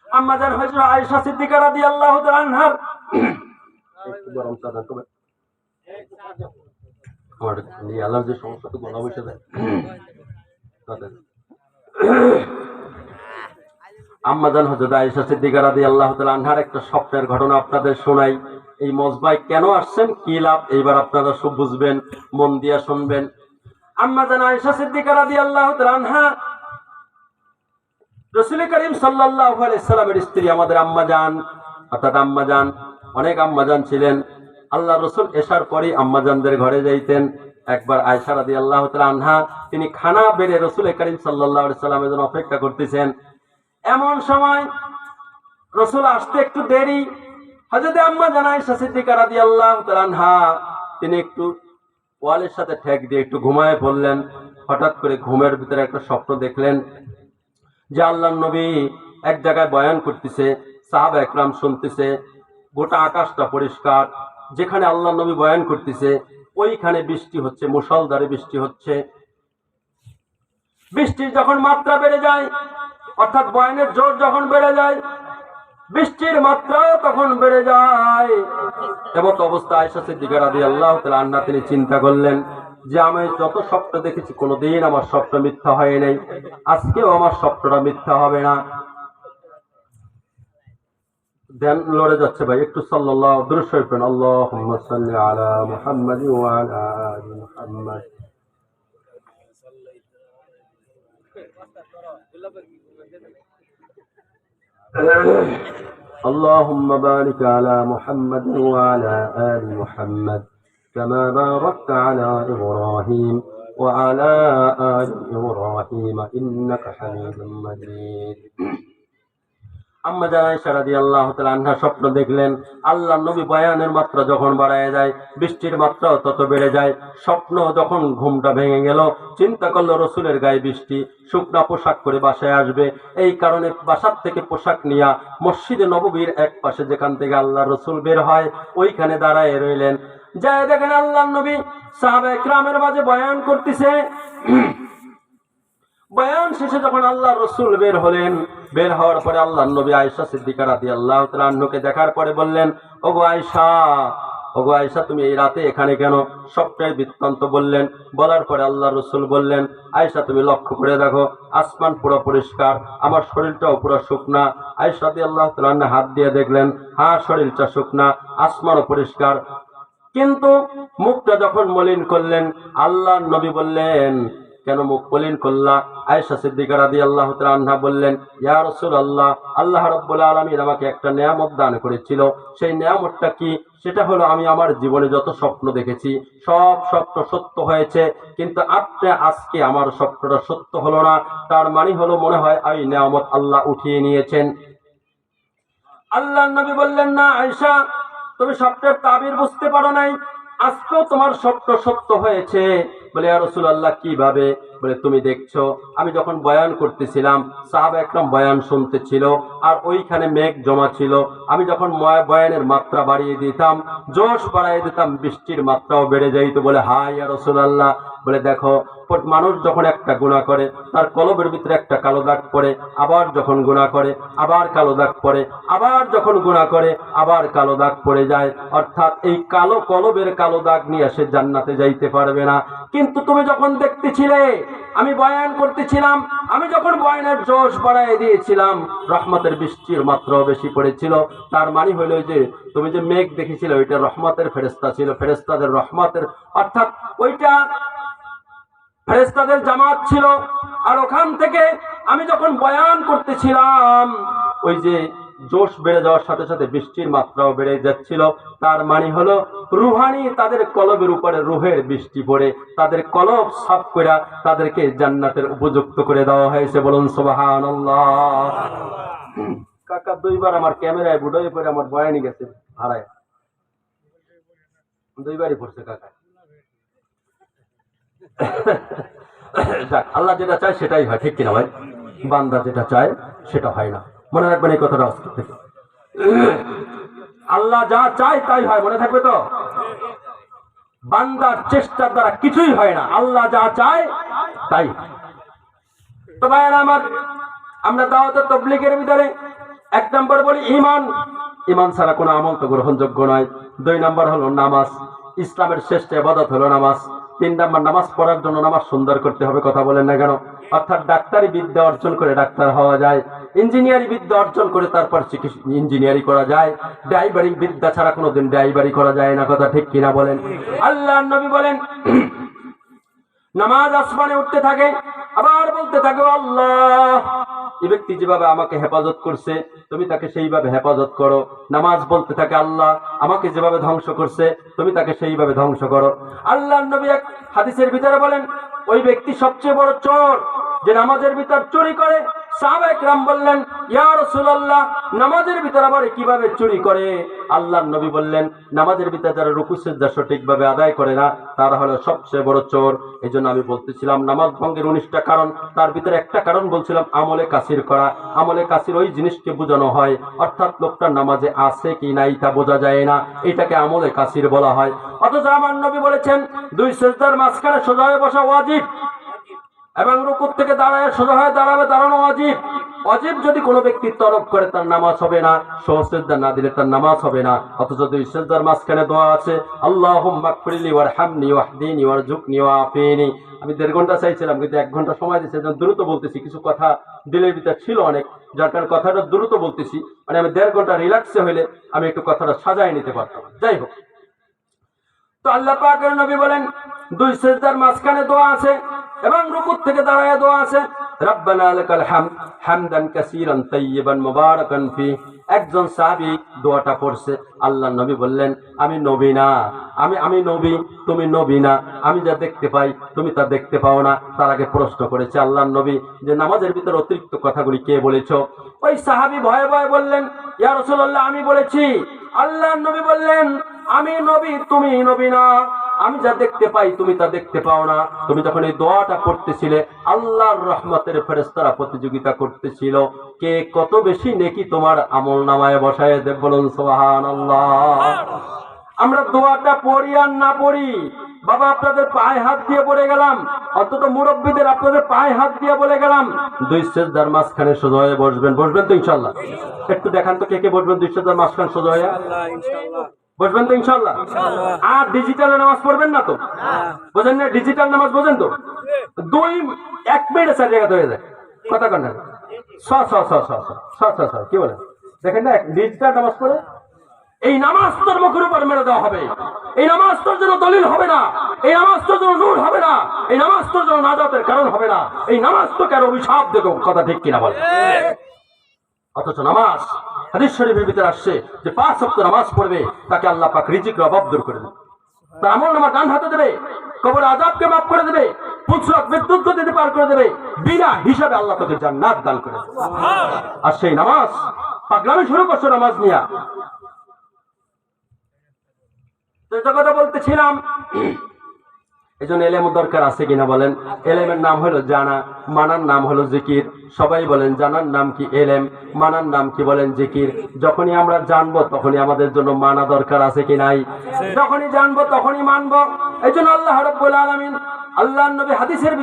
আম্মা জান হযরত আয়েশা সিদ্দিকা রাদিয়াল্লাহু তাআলা আনহা আম্মাজান হযরত আয়েশা সিদ্দিকা রাদিয়াল্লাহু তাআলা আনহার একটা স্বপ্নের ঘটনা আপনাদের শোনাই। এই মজবায় কেন আসছেন, কি লাভ, এইবার আপনারা সব বুঝবেন, মন দিয়ে শুনবেন। আম্মাজান আয়েশা সিদ্দিকা রাদিয়াল্লাহু তাআলা আনহা রাসূল করিম সাল্লাল্লাহু আলাইহি সাল্লামের স্ত্রী আমাদের আম্মা জান, অর্থাৎ আম্মা জান, অনেক আম্মা জান ছিলেন। আল্লাহ রসুল এসার পরই আম্মা জানদের ঘরে যাইতেন। একবার আয়েশা রাদিয়াল্লাহু তাআলা আনহা তিনি খানা বেড়ে রাসূল করিম সাল্লাল্লাহু আলাইহি সাল্লামের জন্য অপেক্ষা করতেছেন। এমন সময় রসুল আসতে একটু দেরি। হযরত আম্মা জান আয়েশা সিদ্দিকা রাদিয়াল্লাহু তাআলা আনহা তিনি একটু ওয়ালের সাথে ঠেক দিয়ে একটু ঘুমায় পড়লেন। হঠাৎ করে ঘুমের ভিতরে একটা স্বপ্ন দেখলেন যে আল্লাহর নবী এক জায়গায় বয়ান করতেছে, সাহাবা একরাম শুনতেছে, গোটা আকাশটা পরিষ্কার, যেখানে আল্লাহর নবী বয়ান করতেছে ওইখানে বৃষ্টি হচ্ছে, মুষলধারে বৃষ্টি হচ্ছে। বৃষ্টির যখন মাত্রা বেড়ে যায়, অর্থাৎ বয়ানের জোর যখন বেড়ে যায়, বৃষ্টির মাত্রাও তখন বেড়ে যায়। এমত অবস্থা আয়েশা সিদ্দিকা রাদিয়াল্লাহু তাআলা আনহা তিনি চিন্তা করলেন যে আমি যত স্বপ্ন দেখেছি কোনোদিন আমার স্বপ্ন মিথ্যা হয় নাই, আজকেও আমার স্বপ্নটা মিথ্যা হবে না। ধ্যান লড়ে যাচ্ছে ভাই, একটু সাল্লাল্লাহু দুরূদ শরীফ পড়েন। আল্লাহুম্মা সাল্লি আলা মুহাম্মাদ ওয়া আলা আলি মুহাম্মাদ। اللهم بارك على محمد وعلى آل محمد كما باركت على إبراهيم وعلى آل إبراهيم إنك حميد مجيد। আম্মা জান আয়েশা রাদিয়াল্লাহু তাআলা আনহা স্বপ্ন দেখলেন আল্লাহর নবী বয়ানের মাত্রা যখন বাড়ায় যায়, বৃষ্টির মাত্রাও তত বেড়ে যায়। স্বপ্ন যখন ঘুমটা ভেঙে গেল, চিন্তা করলো রসুলের গায়ে বৃষ্টি, শুকনা পোশাক করে বাসায় আসবে। এই কারণে বাসার থেকে পোশাক নিয়ে মসজিদে নববীর এক পাশে যেখান থেকে আল্লাহর রসুল বের হয় ওইখানে দাঁড়ায় রইলেন। যায় দেখেন আল্লাহর নবী সাহাবা একরামের মাঝে বয়ান করতেছে। বয়ান শেষে যখন আল্লাহর রসুল বের হলেন, বের হওয়ার পরে আল্লাহর নবী আয়েশা সিদ্দিকা রাদিয়াল্লাহু তাআলা আনহাকে দেখার পরে বললেন, ওগো আয়েশা তুমি এই রাতে এখানে কেন? সবটাই বৃত্তান্ত বললেন। বলার পরে আল্লাহর রসুল বললেন, আয়েশা তুমি লক্ষ্য করে দেখো, আসমান পুরো পরিষ্কার, আমার শরীরটাও পুরো শুকনা। আয়েশা রাদিয়াল্লাহু তাআলা আনহা হাত দিয়ে দেখলেন, হ্যাঁ শরীরটা শুকনা, আসমানও পরিষ্কার, কিন্তু মুখটা যখন মলিন করলেন আল্লাহর নবী বললেন, কেন মুখ মলিন করলা? আয়েশা সিদ্দিকা রাদিয়াল্লাহু তাআলা আনহা বললেন, ইয়া রাসূলুল্লাহ, আল্লাহ রাব্বুল আলামিন আমাকে একটা নিয়ামত দান করেছিল। সেই নিয়ামতটা কি? সেটা হলো আমি আমার জীবনে যত স্বপ্ন দেখেছি সব স্বপ্ন সত্য হয়েছে, কিন্তু আপনি আজকে আমার স্বপ্নটা সত্য হলো না। তার মানে হলো মনে হয় এই নিয়ামত আল্লাহ উঠিয়ে নিয়েছেন। আল্লাহর নবী বললেন, না আয়েশা, তুমি স্বপ্নের তাবির বুঝতে পারো নাই, আজকেও তোমার স্বপ্ন সত্য হয়েছে। বলে ইয়া রাসূলুল্লাহ কিভাবে? বলে তুমি দেখছো আমি যখন বয়ান করতেছিলাম সাহাবা একরাম বয়ান শুনতেছিল আর ওইখানে মেঘ জমা ছিল, আমি যখন বয়ানের মাত্রা বাড়িয়ে দিতাম, জোশ বাড়িয়ে দিতাম, বৃষ্টির মাত্রাও বেড়ে যাইতো। বলে হায় ইয়া রাসূলুল্লাহ, বলে দেখো মানুষ যখন একটা গুনাহ করে তার কলবের ভিতরে একটা কালো দাগ পড়ে, আবার যখন গুনাহ করে আবার কালো দাগ পড়ে, আবার যখন গুনাহ করে আবার কালো দাগ পড়ে যায়, অর্থাৎ এই কালো কলবের কালো দাগ নিয়ে সে জান্নাতে যাইতে পারবে না। কিন্তু তুমি যখন দেখতেছিলে আমি বয়ান করতেছিলাম, আমি যখন বয়ানের জোশ বাড়ায় দিয়েছিলাম, রহমতের বৃষ্টির মাত্রাও বেশি পড়েছিল। তার মানে হলো যে তুমি যে মেঘ দেখেছিলে ওইটা রহমতের ফেরেশতা ছিল, ফেরেশতাদের রহমতের, অর্থাৎ ওইটা ফেরেশতাদের জামাত ছিল। আর ওখান থেকে আমি যখন বয়ান করতেছিলাম ওই যে জোশ বেড়ে যাওয়ার সাথে সাথে বৃষ্টির মাত্রাও বেড়ে যাচ্ছিল। তার মানে হলো রুহানি তাদের কলবের উপরে রুহের বৃষ্টি পড়ে তাদের কলব সাফ করে তাদেরকে জান্নাতের উপযুক্ত করে দেওয়া হয়েছে। বলুন সুবহানাল্লাহ। কাকা দুইবার আমার ক্যামেরায় বুড়াই পরে আমার বয়ানি গেছে হারায়, দুইবারই পড়ছে কাকা। যাক, আল্লাহ যেটা চায় সেটাই হয়, ঠিক কিনা ভাই? বান্দা যেটা চায় সেটা হয় না, মনে রাখবেন এই কথাটা আজকে থেকে। আল্লাহ যা চায় তাই হয়, মনে থাকবে তো? বান্দার চেষ্টার দ্বারা কিছুই হয় না, আল্লাহ যা চায় তাই। তো ভাইয়েরা আমার, আমরা দাওয়াত তাবলীগের ভিতরে 1 নম্বর বলি ঈমান, ঈমান ছাড়া কোনো আমল তো গ্রহণযোগ্য নয়। 2 নম্বর হলো নামাজ, ইসলামের শ্রেষ্ঠ ইবাদত হলো নামাজ। 3 নম্বর নামাজ পড়ার জন্য নামাজ সুন্দর করতে হবে, কথা বলেন না কেন? অর্থাৎ ডাক্তারি বিদ্যা অর্জন করে ডাক্তার হওয়া যায়, ইঞ্জিনিয়ারিং বিদ্যা অর্জন করে তারপর ইঞ্জিনিয়ারিং করা যায়, ড্রাইভারিং বিদ্যা ছাড়া কোনোদিন ড্রাইভারি করা যায় না, কথা ঠিক কিনা বলেন? আল্লাহর নবী বলেন নামাজ আসমানে উঠতে থাকে, আবার বলতে থাকে আল্লাহ এই ব্যক্তি যেভাবে আমাকে হেফাজত করছে তুমি তাকে সেইভাবে হেফাজত করো। নামাজ বলতে থাকে আল্লাহ আমাকে যেভাবে ধ্বংস করছে তুমি তাকে সেইভাবে ধ্বংস করো। আল্লাহর নবী এক হাদিসের ভিতরে বলেন ওই ব্যক্তি সবচেয়ে বড় চোর যে নামাজের ভিতর চুরি করে। সাহাবায়ে কেরাম বললেন ইয়া রাসূলুল্লাহ নামাজের ভিতর আবার কিভাবে চুরি করে? আল্লাহর নবী বললেন নামাজের ভিতর যারা রুকু সিজদা সঠিকভাবে আদায় করে না তারা হলো সবচেয়ে বড় চোর। এজন্য আমি বলতেছিলাম নামাজ ভঙ্গের 19টা কারণ, তার ভিতরে একটা কারণ বলছিলাম আমলে কাসির করা। আমলে কাসির ওই জিনিসকে বোঝানো হয় অর্থাৎ লোকটা নামাজে আছে কি নাই তা বোঝা যায় না, এটাকে আমলে কাসির বলা হয়। অথচ আমার নবী বলেছেন দুই সিজদার মাঝখানে সোজা হয়ে বসা ওয়াজিব এবং রুকু থেকে দাঁড়ায় সোজা হয়ে দাঁড়ানো ওয়াজিব। ওয়াজিব যদি কোনো ব্যক্তি তরক করে তার নামাজ হবে না, সিজদা না দিলে তার নামাজ হবে না। অথচ দুই সিজদার মাঝখানে দোয়া আছে আল্লাহুম্মা গফিরলি ওয়ারহামনি ওয়াহদিনি ওয়ারজুকনি ওয়াআফিনি। আমি 1.5 ঘন্টা চাইছিলাম কিন্তু 1 ঘন্টা সময় দিয়েছে, দ্রুত বলতেছি, কিছু কথা দিলের ভিতর ছিল অনেক, যার কারণে কথাটা দ্রুত বলতেছি। মানে আমি 1.5 ঘন্টা রিল্যাক্সে হইলে আমি একটু কথাটা সাজায় নিতে পারতাম। যাই হোক, তো আল্লাহ পাকের নবী বলেন দুই সিজদার মাঝখানে দোয়া আছে এবং রুকু থেকে দাঁড়ায় দোয়া আছে রব্বানা লাকাল হামদ হামদান কাসীরান তাইয়িবান মুবারাকান ফি। একজন সাহাবী দোয়াটা পড়ছে, আল্লাহর নবী বললেন আমি নবী না, আমি নবী তুমি নবী না, আমি যা দেখতে পাই তুমি তা দেখতে পাও না। তার আগে প্রশ্ন করেছে আল্লাহর নবী যে নামাজের ভিতর অতিরিক্ত কথাগুলি কে বলেছো? ওই সাহাবী ভয়ে ভয়ে বললেন ইয়া রাসূলুল্লাহ আমি বলেছি। আল্লাহর নবী বললেন আমি নবী তুমি নবী না, আমি যা দেখতে পাই তুমি তা দেখতে পাও না। তুমি যখন এই দোয়াটা পড়তেছিলে আল্লাহর রহমতের ফেরেশতারা প্রতিযোগিতা করতেছিল কে কত বেশি নেকি তোমার আমল নামায় বসায় দেব। বলুন সুবহানাল্লাহ। আমরা দোয়াটা পড়ি আর না পড়ি, বাবা আপনাদের পায়ে হাত দিয়ে পড়ে গেলাম, অন্তত মুরব্বীদের আপনাদের পায়ে হাত দিয়ে বলে গেলাম দুই সিজদার মাঝখানে সোজা হয়ে বসবেন তো ইনশাআল্লাহ? একটু দেখান তো কে কে বসবেন দুই সিজদার মাঝখানে সোজা হয়ে? বসবেন তো ইনশাআল্লাহ? আর ডিজিটালে নামাজ পড়বেন না তো? বোঝেন না? ডিজিটাল নামাজ বোঝেন তো? 1 মিনিটে 4 জায়গা হয়ে যায়। কথা কন না কি বলেন? দেখেন না ডিজিটাল নামাজ পড়ে এই নামাজ তোর মুখের উপর মেরে দেওয়া হবে, এই নামাজ তোর জন্য দলিল হবে না, এই নামাজ তোর জন্য নূর হবে না, এই নামাজ তোর জন্য নাজাতের কারণ হবে না, এই নামাজ তোকে আর অভিশাপ দেব। কথা ঠিক কিনা বলে? অথচ নামাজ হাদিস শরীফের ভিতরে আসছে যে 5 ওয়াক্ত নামাজ পড়বে তাকে আল্লাহ পাক রিজিকের অভাব দূর করে দেবে, তার আমলনামা ডান হাতে দেবে, কবরের আযাবকে মাফ করে দেবে, পুত্রক বিদ্যুৎ গতিতে পার করে দেবে, বিনা হিসাবে আল্লাহ তাকে জান্নাত দান করে দেবে। আর সেই নামাজ পাগলামি শুরু করছে নামাজ নিয়ে। তো এটা কথা বলতেছিলাম, এই জন্য এলেম দরকার আছে কিনা বলেন? এলেমের নাম হলো জানা, মানার নাম হলো জিকির। সবাই বলেন জানার নাম কি এলেম, মানার নাম কি বলেন জিকির। যখনই আমরা জানবো তখনই আমাদের জন্য মানা দরকার আছে কি নাই? যখনই জানবো তখনই মানবো। এই জন্য আল্লাহ রাব্বুল আলামিন আল্লাহর নবী হাদিসের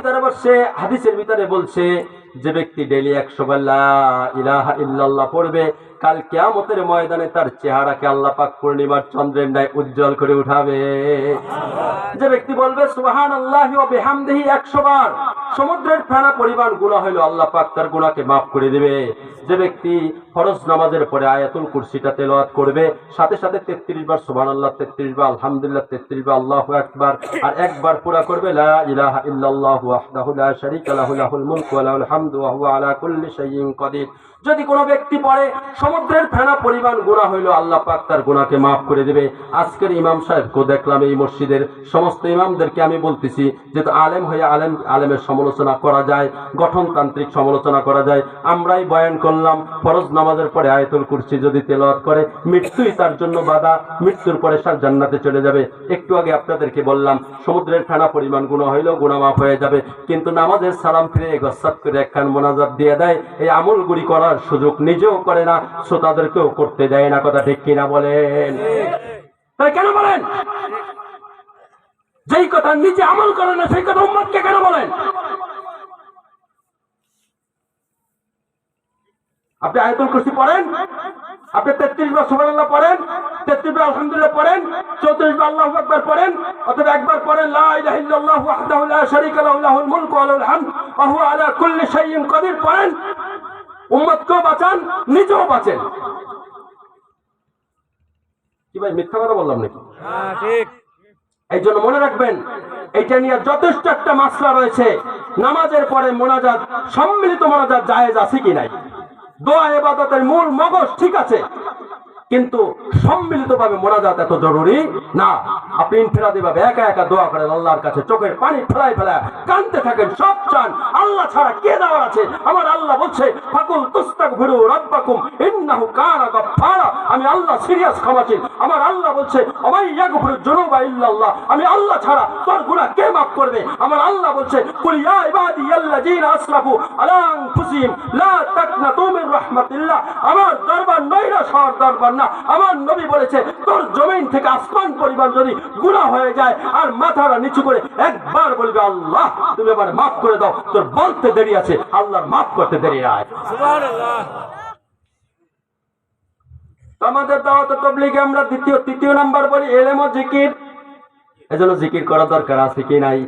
ভিতরে বলছে যে ব্যক্তি ডেইলি 100 বার লা ইলাহা ইল্লাল্লাহ পড়বে কাল কিয়ামতের ময়দানে তার চেহারাকে আল্লাহ পাক পূর্ণিমার চন্দ্রের ন্যায় উজ্জ্বল করে উঠাবে। যে ব্যক্তি বলবে সুবহানাল্লাহি ওয়া বিহামদিহি 100 বার সমুদ্রের ফেনা পরিমাণ গুনাহ হলো আল্লাহ পাক তার গুনাহকে maaf করে দিবে। যে ব্যক্তি ফরজ নামাজের পরে আয়াতুল কুরসিটা তেলাওয়াত করবে সাথে সাথে 33 বার সুবহানাল্লাহ, 33 বার আলহামদুলিল্লাহ, 33 বার আল্লাহু আকবার, আর একবার পুরা করবে লা ইলাহা ইল্লাল্লাহু ওয়াহদাহু লা শারীকা লাহু লাহুল মুলকু ওয়া লাহুল হামদু ওয়া হুয়া আলা কুল্লি শাইইন কাদির। যদি কোনো ব্যক্তি পড়ে সমুদ্রের ফেনা পরিমাণ গুনাহ হইলো আল্লাহ পাক তার গুনাহকে maaf করে দিবে। আজকের ইমাম সাহেবকে দেখলাম, এই মসজিদের সমস্ত ইমামদেরকে আমি বলতেছি যেহেতু আলেম হয়ে আলেমের সমালোচনা করা যায়, গঠনতান্ত্রিক সমালোচনা করা যায়। আমরাই বয়ান করলাম ফরজ নামাজের পরে আয়াতুল কুরসি যদি তেলাওয়াত করে মৃত্যুই তার জন্য বাধা, মৃত্যুর পরে সে জান্নাতে চলে যাবে। একটু আগে আপনাদেরকে বললাম সমুদ্রের ফেনা পরিমাণ গুনাহ হইলেও গুনাহ maaf হয়ে যাবে, কিন্তু নামাজের সালাম ফিরে গসাত করে একখান মোনাজাত দিয়ে দেয়, এই আমলগুলি করার সুযোগ নিজেও করে না, শ্রোতাদেরকেও করতে দেয় না। কথা ঠিক কিনা বলেন? তাই কেন বলেন? যেই কথা নিজে আমল করে না সেই কথা উম্মতকে কেন বলেন? আপনি আয়াতুল কুরসি পড়েন, আপনি 33 বার সুবহানাল্লাহ পড়েন, 33 বার আলহামদুলিল্লাহ পড়েন, 34 বার আল্লাহু আকবার পড়েন, অথবা একবার পড়েন লা ইলাহা ইল্লাল্লাহু ওয়াহদাহু লা শারীকা লাহু লাহুল মুলকু ওয়া লাহুল হামদ ওয়া হুয়া আলা কুল্লি শাইইন কাদির পড়েন। উম্মতকেও বাঁচান, নিজেও বাঁচেন। কি ভাই মিথ্যা কথা বললাম নাকি? হ্যাঁ ঠিক। এই জন্য মনে রাখবেন, এটা নিয়ে যথেষ্ট একটা মাসলা রয়েছে। নামাজের পরে মোনাজাত, সম্মিলিত মোনাজাত জায়েজ আছে কি নাই? দোয়া ইবাদতের মূল মগজ ঠিক আছে, কিন্তু সম্মিলিতভাবে মোনাজাত এত জরুরি না। আপনি ইনফিরাদি ভাবে একা একা দোয়া করেন আল্লাহর কাছে, চোখের পানি ফেলায় ফেলায় কাঁদতে থাকেন, সব চান, আল্লাহ ছাড়া কে দেওয়ার আছে? আমার আল্লাহ বলছে ফাকুল তুস্তাগফিরু রাব্বাকুম ইন্নাহু কানা গাফফারা, আমি আল্লাহ সিরিয়াস ক্ষমাশীল। আমার আল্লাহ বলছে ওমাই ইয়াগফিরুজ যুনুবা ইল্লাল্লাহ, আমি আল্লাহ ছাড়া তোর গুনাহ কে মাফ করবে? আমার আল্লাহ বলছে কুল ইয়া ইবাদিয়াল্লাযিনা আসরাফু আলা আনফুসিহিম লা তাকনাতু মির রাহমাতিল্লাহ, আমার দরবার নয়রা শহর দরবার না। আমার নবী বলেছে তোর জমিন থেকে আসমান পরিমাণ যদি গুনাহ হয়ে যায় আর মাথাটা নিচু করে একবার বলবে আল্লাহ তুমি আমার মাফ করে দাও, তোর বলতে দেরি আছে, আল্লাহর মাফ করতে দেরি নাই। সুবহানাল্লাহ। আমাদের দাওয়াত তাবলীগে আমরা তৃতীয় নাম্বার বলি ইলম ও জিকির। এজন্য জিকির করা দরকার আছে কি নাই?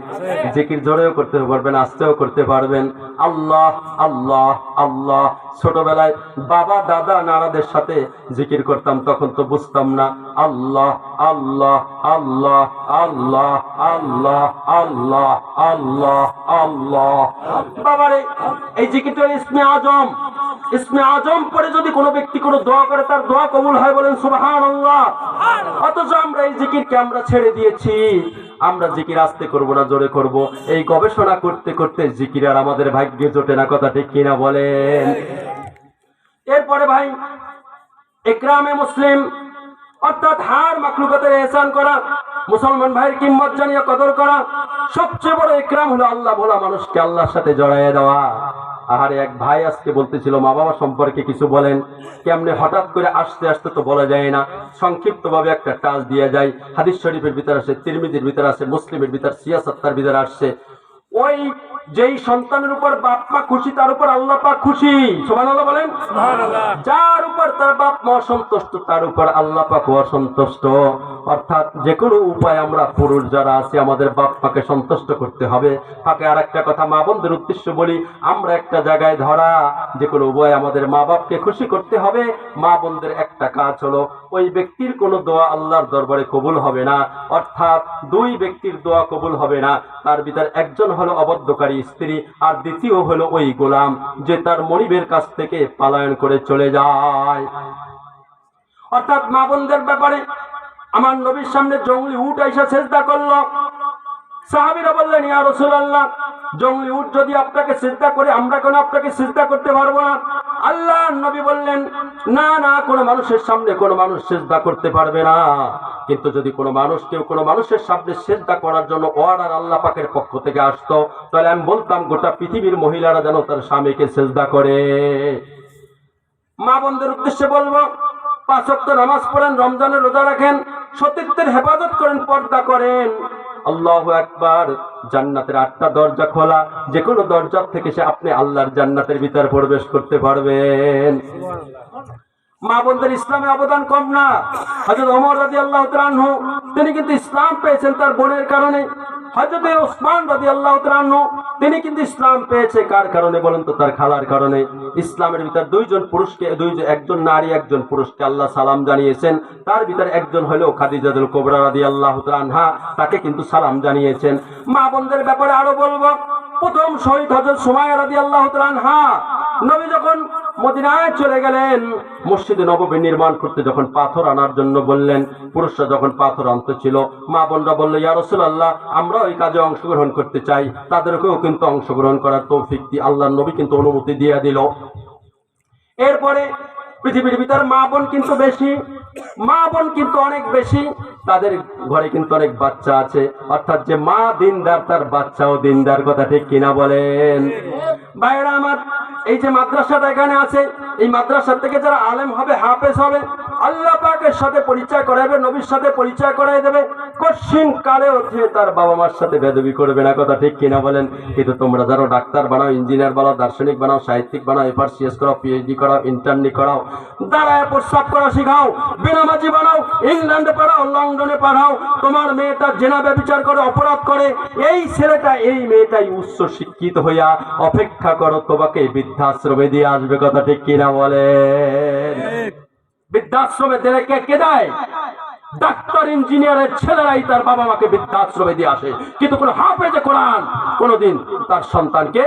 জিকির জোরেও করতে পারবেন, আস্তেও করতে পারবেন। আল্লাহ আল্লাহ আল্লাহ। ছোটবেলায় বাবা দাদা নানাদের সাথে জিকির করতাম, তখন তো বুঝতাম না। আল্লাহ আল্লাহ আল্লাহ আল্লাহ আল্লাহ আল্লাহ আল্লাহ আল্লাহ। বাবারে এই জিকিরটা ইসমে আজম। ইসমে আজম পরে যদি কোনো ব্যক্তি কোনো দোয়া করে তার দোয়া কবুল হয়, বলেন সুবহানাল্লাহ। অথচ আমরা এই জিকিরকে আমরা ছেড়ে দিয়েছি। আমরা জিকির আস্তে করব না জোরে করব, এই গবেষণা করতে করতে জিকির আর আমাদের ভাগ্যে জোটে না, কথা ঠিক কিনা বলেন? এরপরে ভাই ইকরামে মুসলিম, অর্থাৎ হার মাখলুকাতের ইহসান করা, মুসলমান ভাইয়ের কিম্মত জানিয়ে কদর করা। সবচেয়ে বড় ইকরাম হলো আল্লাহ ভোলা মানুষকে আল্লাহর সাথে জড়াইয়ে দেওয়া। আহারে এক ভাই আজকে বলতেছিল মা বাবা সম্পর্কে কিছু বলেন। কেমনে হঠাৎ করে আসতে আসতে তো বলা যায় না, সংক্ষিপ্ত ভাবে একটা টাচ দিয়ে যায়। হাদিস শরীফের ভিতরে আসে, তিরমিজির ভিতরে আসে, মুসলিমের ভিতরে, সিয়াসাত্তার ভিতরে আসছে। ওই যেই সন্তানের উপর বাপ মা খুশি তার উপর আল্লাহ পাক খুশি। সুবহানাল্লাহ বলেন। সুবহানাল্লাহ। যার উপর তার বাপ মা অসন্তুষ্ট তার উপর আল্লাহ পাক অসন্তুষ্ট। অর্থাৎ যে কোনো উপায় আমরা পুরুষ যারা আছি আমাদের বাপ মাকে সন্তুষ্ট করতে হবে। তাকে আর একটা কথা মা বোনদের উদ্দেশ্য বলি, আমরা একটা জায়গায় ধরা, যে কোনো উপায় আমাদের মা বাপকে খুশি করতে হবে। মা বোনদের একটা কাজ হলো ওই ব্যক্তির কোনো দোয়া আল্লাহর দরবারে কবুল হবে না, অর্থাৎ দুই ব্যক্তির দোয়া কবুল হবে না। তার ভিতর একজন হলো অবদ্ধকারী স্ত্রী, আর দ্বিতীয় হলো ওই গোলাম যে তার মনিবের কাছ থেকে পলায়ন করে চলে যায়। অর্থাৎ মা বোনদের ব্যাপারে আমার নবীর সামনে জঙ্গলি উট আইসা সিজদা করলো। সাহাবীরা বললেন ইয়া রাসূলুল্লাহ, জঙ্গলি উট যদি আপনাকে সিজদা করে আমরা কেন আপনাকে সিজদা করতে পারবো না? আল্লাহর নবী বললেন না না, কোনো মানুষের সামনে কোনো মানুষ সিজদা করতে পারবে না, কিন্তু যদি কোনো মানুষের সামনে সিজদা করার জন্য অর্ডার আল্লাহ পাকের পক্ষ থেকে আসতো, তাহলে আমি বলতাম গোটা পৃথিবীর মহিলারা যেন তার স্বামীকে সিজদা করে। মা বোনদের উদ্দেশ্যে বলবো 5 ওয়াক্ত নামাজ পড়েন, রমজানের রোজা রাখেন, সতীত্বের হেফাজত করেন, পর্দা করেন। আল্লাহু আকবার। জান্নাতের 8টা দরজা খোলা, যে কোনো দরজা থেকে সে আপনি আল্লাহর জান্নাতের ভিতর প্রবেশ করতে পারবেন। মা বোনদের ইসলামে অবদান কম না। হযরত ওমর রাদিয়াল্লাহু তাআলা আনহু তিনি কিন্তু ইসলাম পেয়েছেন তার বোনের কারণে। হযরত ওসমান রাদিয়াল্লাহু তাআলা আনহু তিনি কিন্তু ইসলাম পেয়েছে কার কারণে বলেন তো? তার খালার কারণে। ইসলামের ভিতর একজন নারী একজন পুরুষকে আল্লাহ সালাম জানিয়েছেন, তার ভিতর একজন হলো খাদিজাতুল কুবরা রাদিয়াল্লাহু তাআলা আনহা, তাকে কিন্তু সালাম জানিয়েছেন। মা বোনদের ব্যাপারে আরো বলবো, প্রথম শহীদ হযরত সুমাইয়া রাদিয়াল্লাহু তাআলা আনহা। নবী যখন মদিনায় চলে গেলেন, মসজিদে নববী নির্মাণ করতে যখন পাথর আনার জন্য বললেন, পুরুষরা যখন পাথর আনতে ছিল, মা বোনরা বলল ইয়া রাসূলুল্লাহ আমরা ওই কাজে অংশগ্রহণ করতে চাই। তাদেরকেও কিন্তু অংশগ্রহণ করার তৌফিক আল্লাহর নবী কিন্তু অনুমতি দিয়ে দিল। এরপরে পৃথিবীর ভিতর মা বোন কিন্তু বেশি, মা বোন কিন্তু অনেক বেশি, তাদের ঘরে কিন্তু অনেক বাচ্চা আছে। অর্থাৎ যে মা দিনদার তার বাচ্চাও দিনদার, কথা ঠিক কিনা বলেন? ভাইরা আমার, এই যে মাদ্রাসাটা এখানে আছে, এই মাদ্রাসা থেকে যারা আলেম হবে, হাফেজ হবে, আল্লাহ পাকের সাথে পরিচয় করাবে, নবীর সাথে পরিচয় করাই দেবে, কঠিন কালেও তার বাবা মার সাথে বেদবি করবে না, কথা ঠিক কিনা বলেন? কিন্তু তোমরা যারা ডাক্তার বানাও, ইঞ্জিনিয়ার বানাও, দার্শনিক বানাও, সাহিত্যিক বানাও, এফআরসিএস করাও, পিএইচডি করাও, ইন্টার্নি করাও, দাঁড়ায় প্রস্রাব করা শিখাও, বেনামাজি বানাও, ইংল্যান্ডে পাঠাও, লন্ডনে পাঠাও, তোমার মেয়েটা জেনা ব্যভিচার করে, অপরাধ করে, এই ছেলেটা এই মেয়েটাই উচ্চ শিক্ষিত হইয়া অপেক্ষা করো, তোমাকে বৃদ্ধাশ্রমে দিয়ে আসবে, কথা ঠিক কিনা বলেন? বৃদ্ধাশ্রমে কে দেয়? ডাক্তার ইঞ্জিনিয়ারের ছেলেরাই তার বাবা মাকে বৃদ্ধাশ্রমে দিয়ে আসে, কিন্তু কোন হাফেজে কোরআন কোনদিন তার সন্তানকে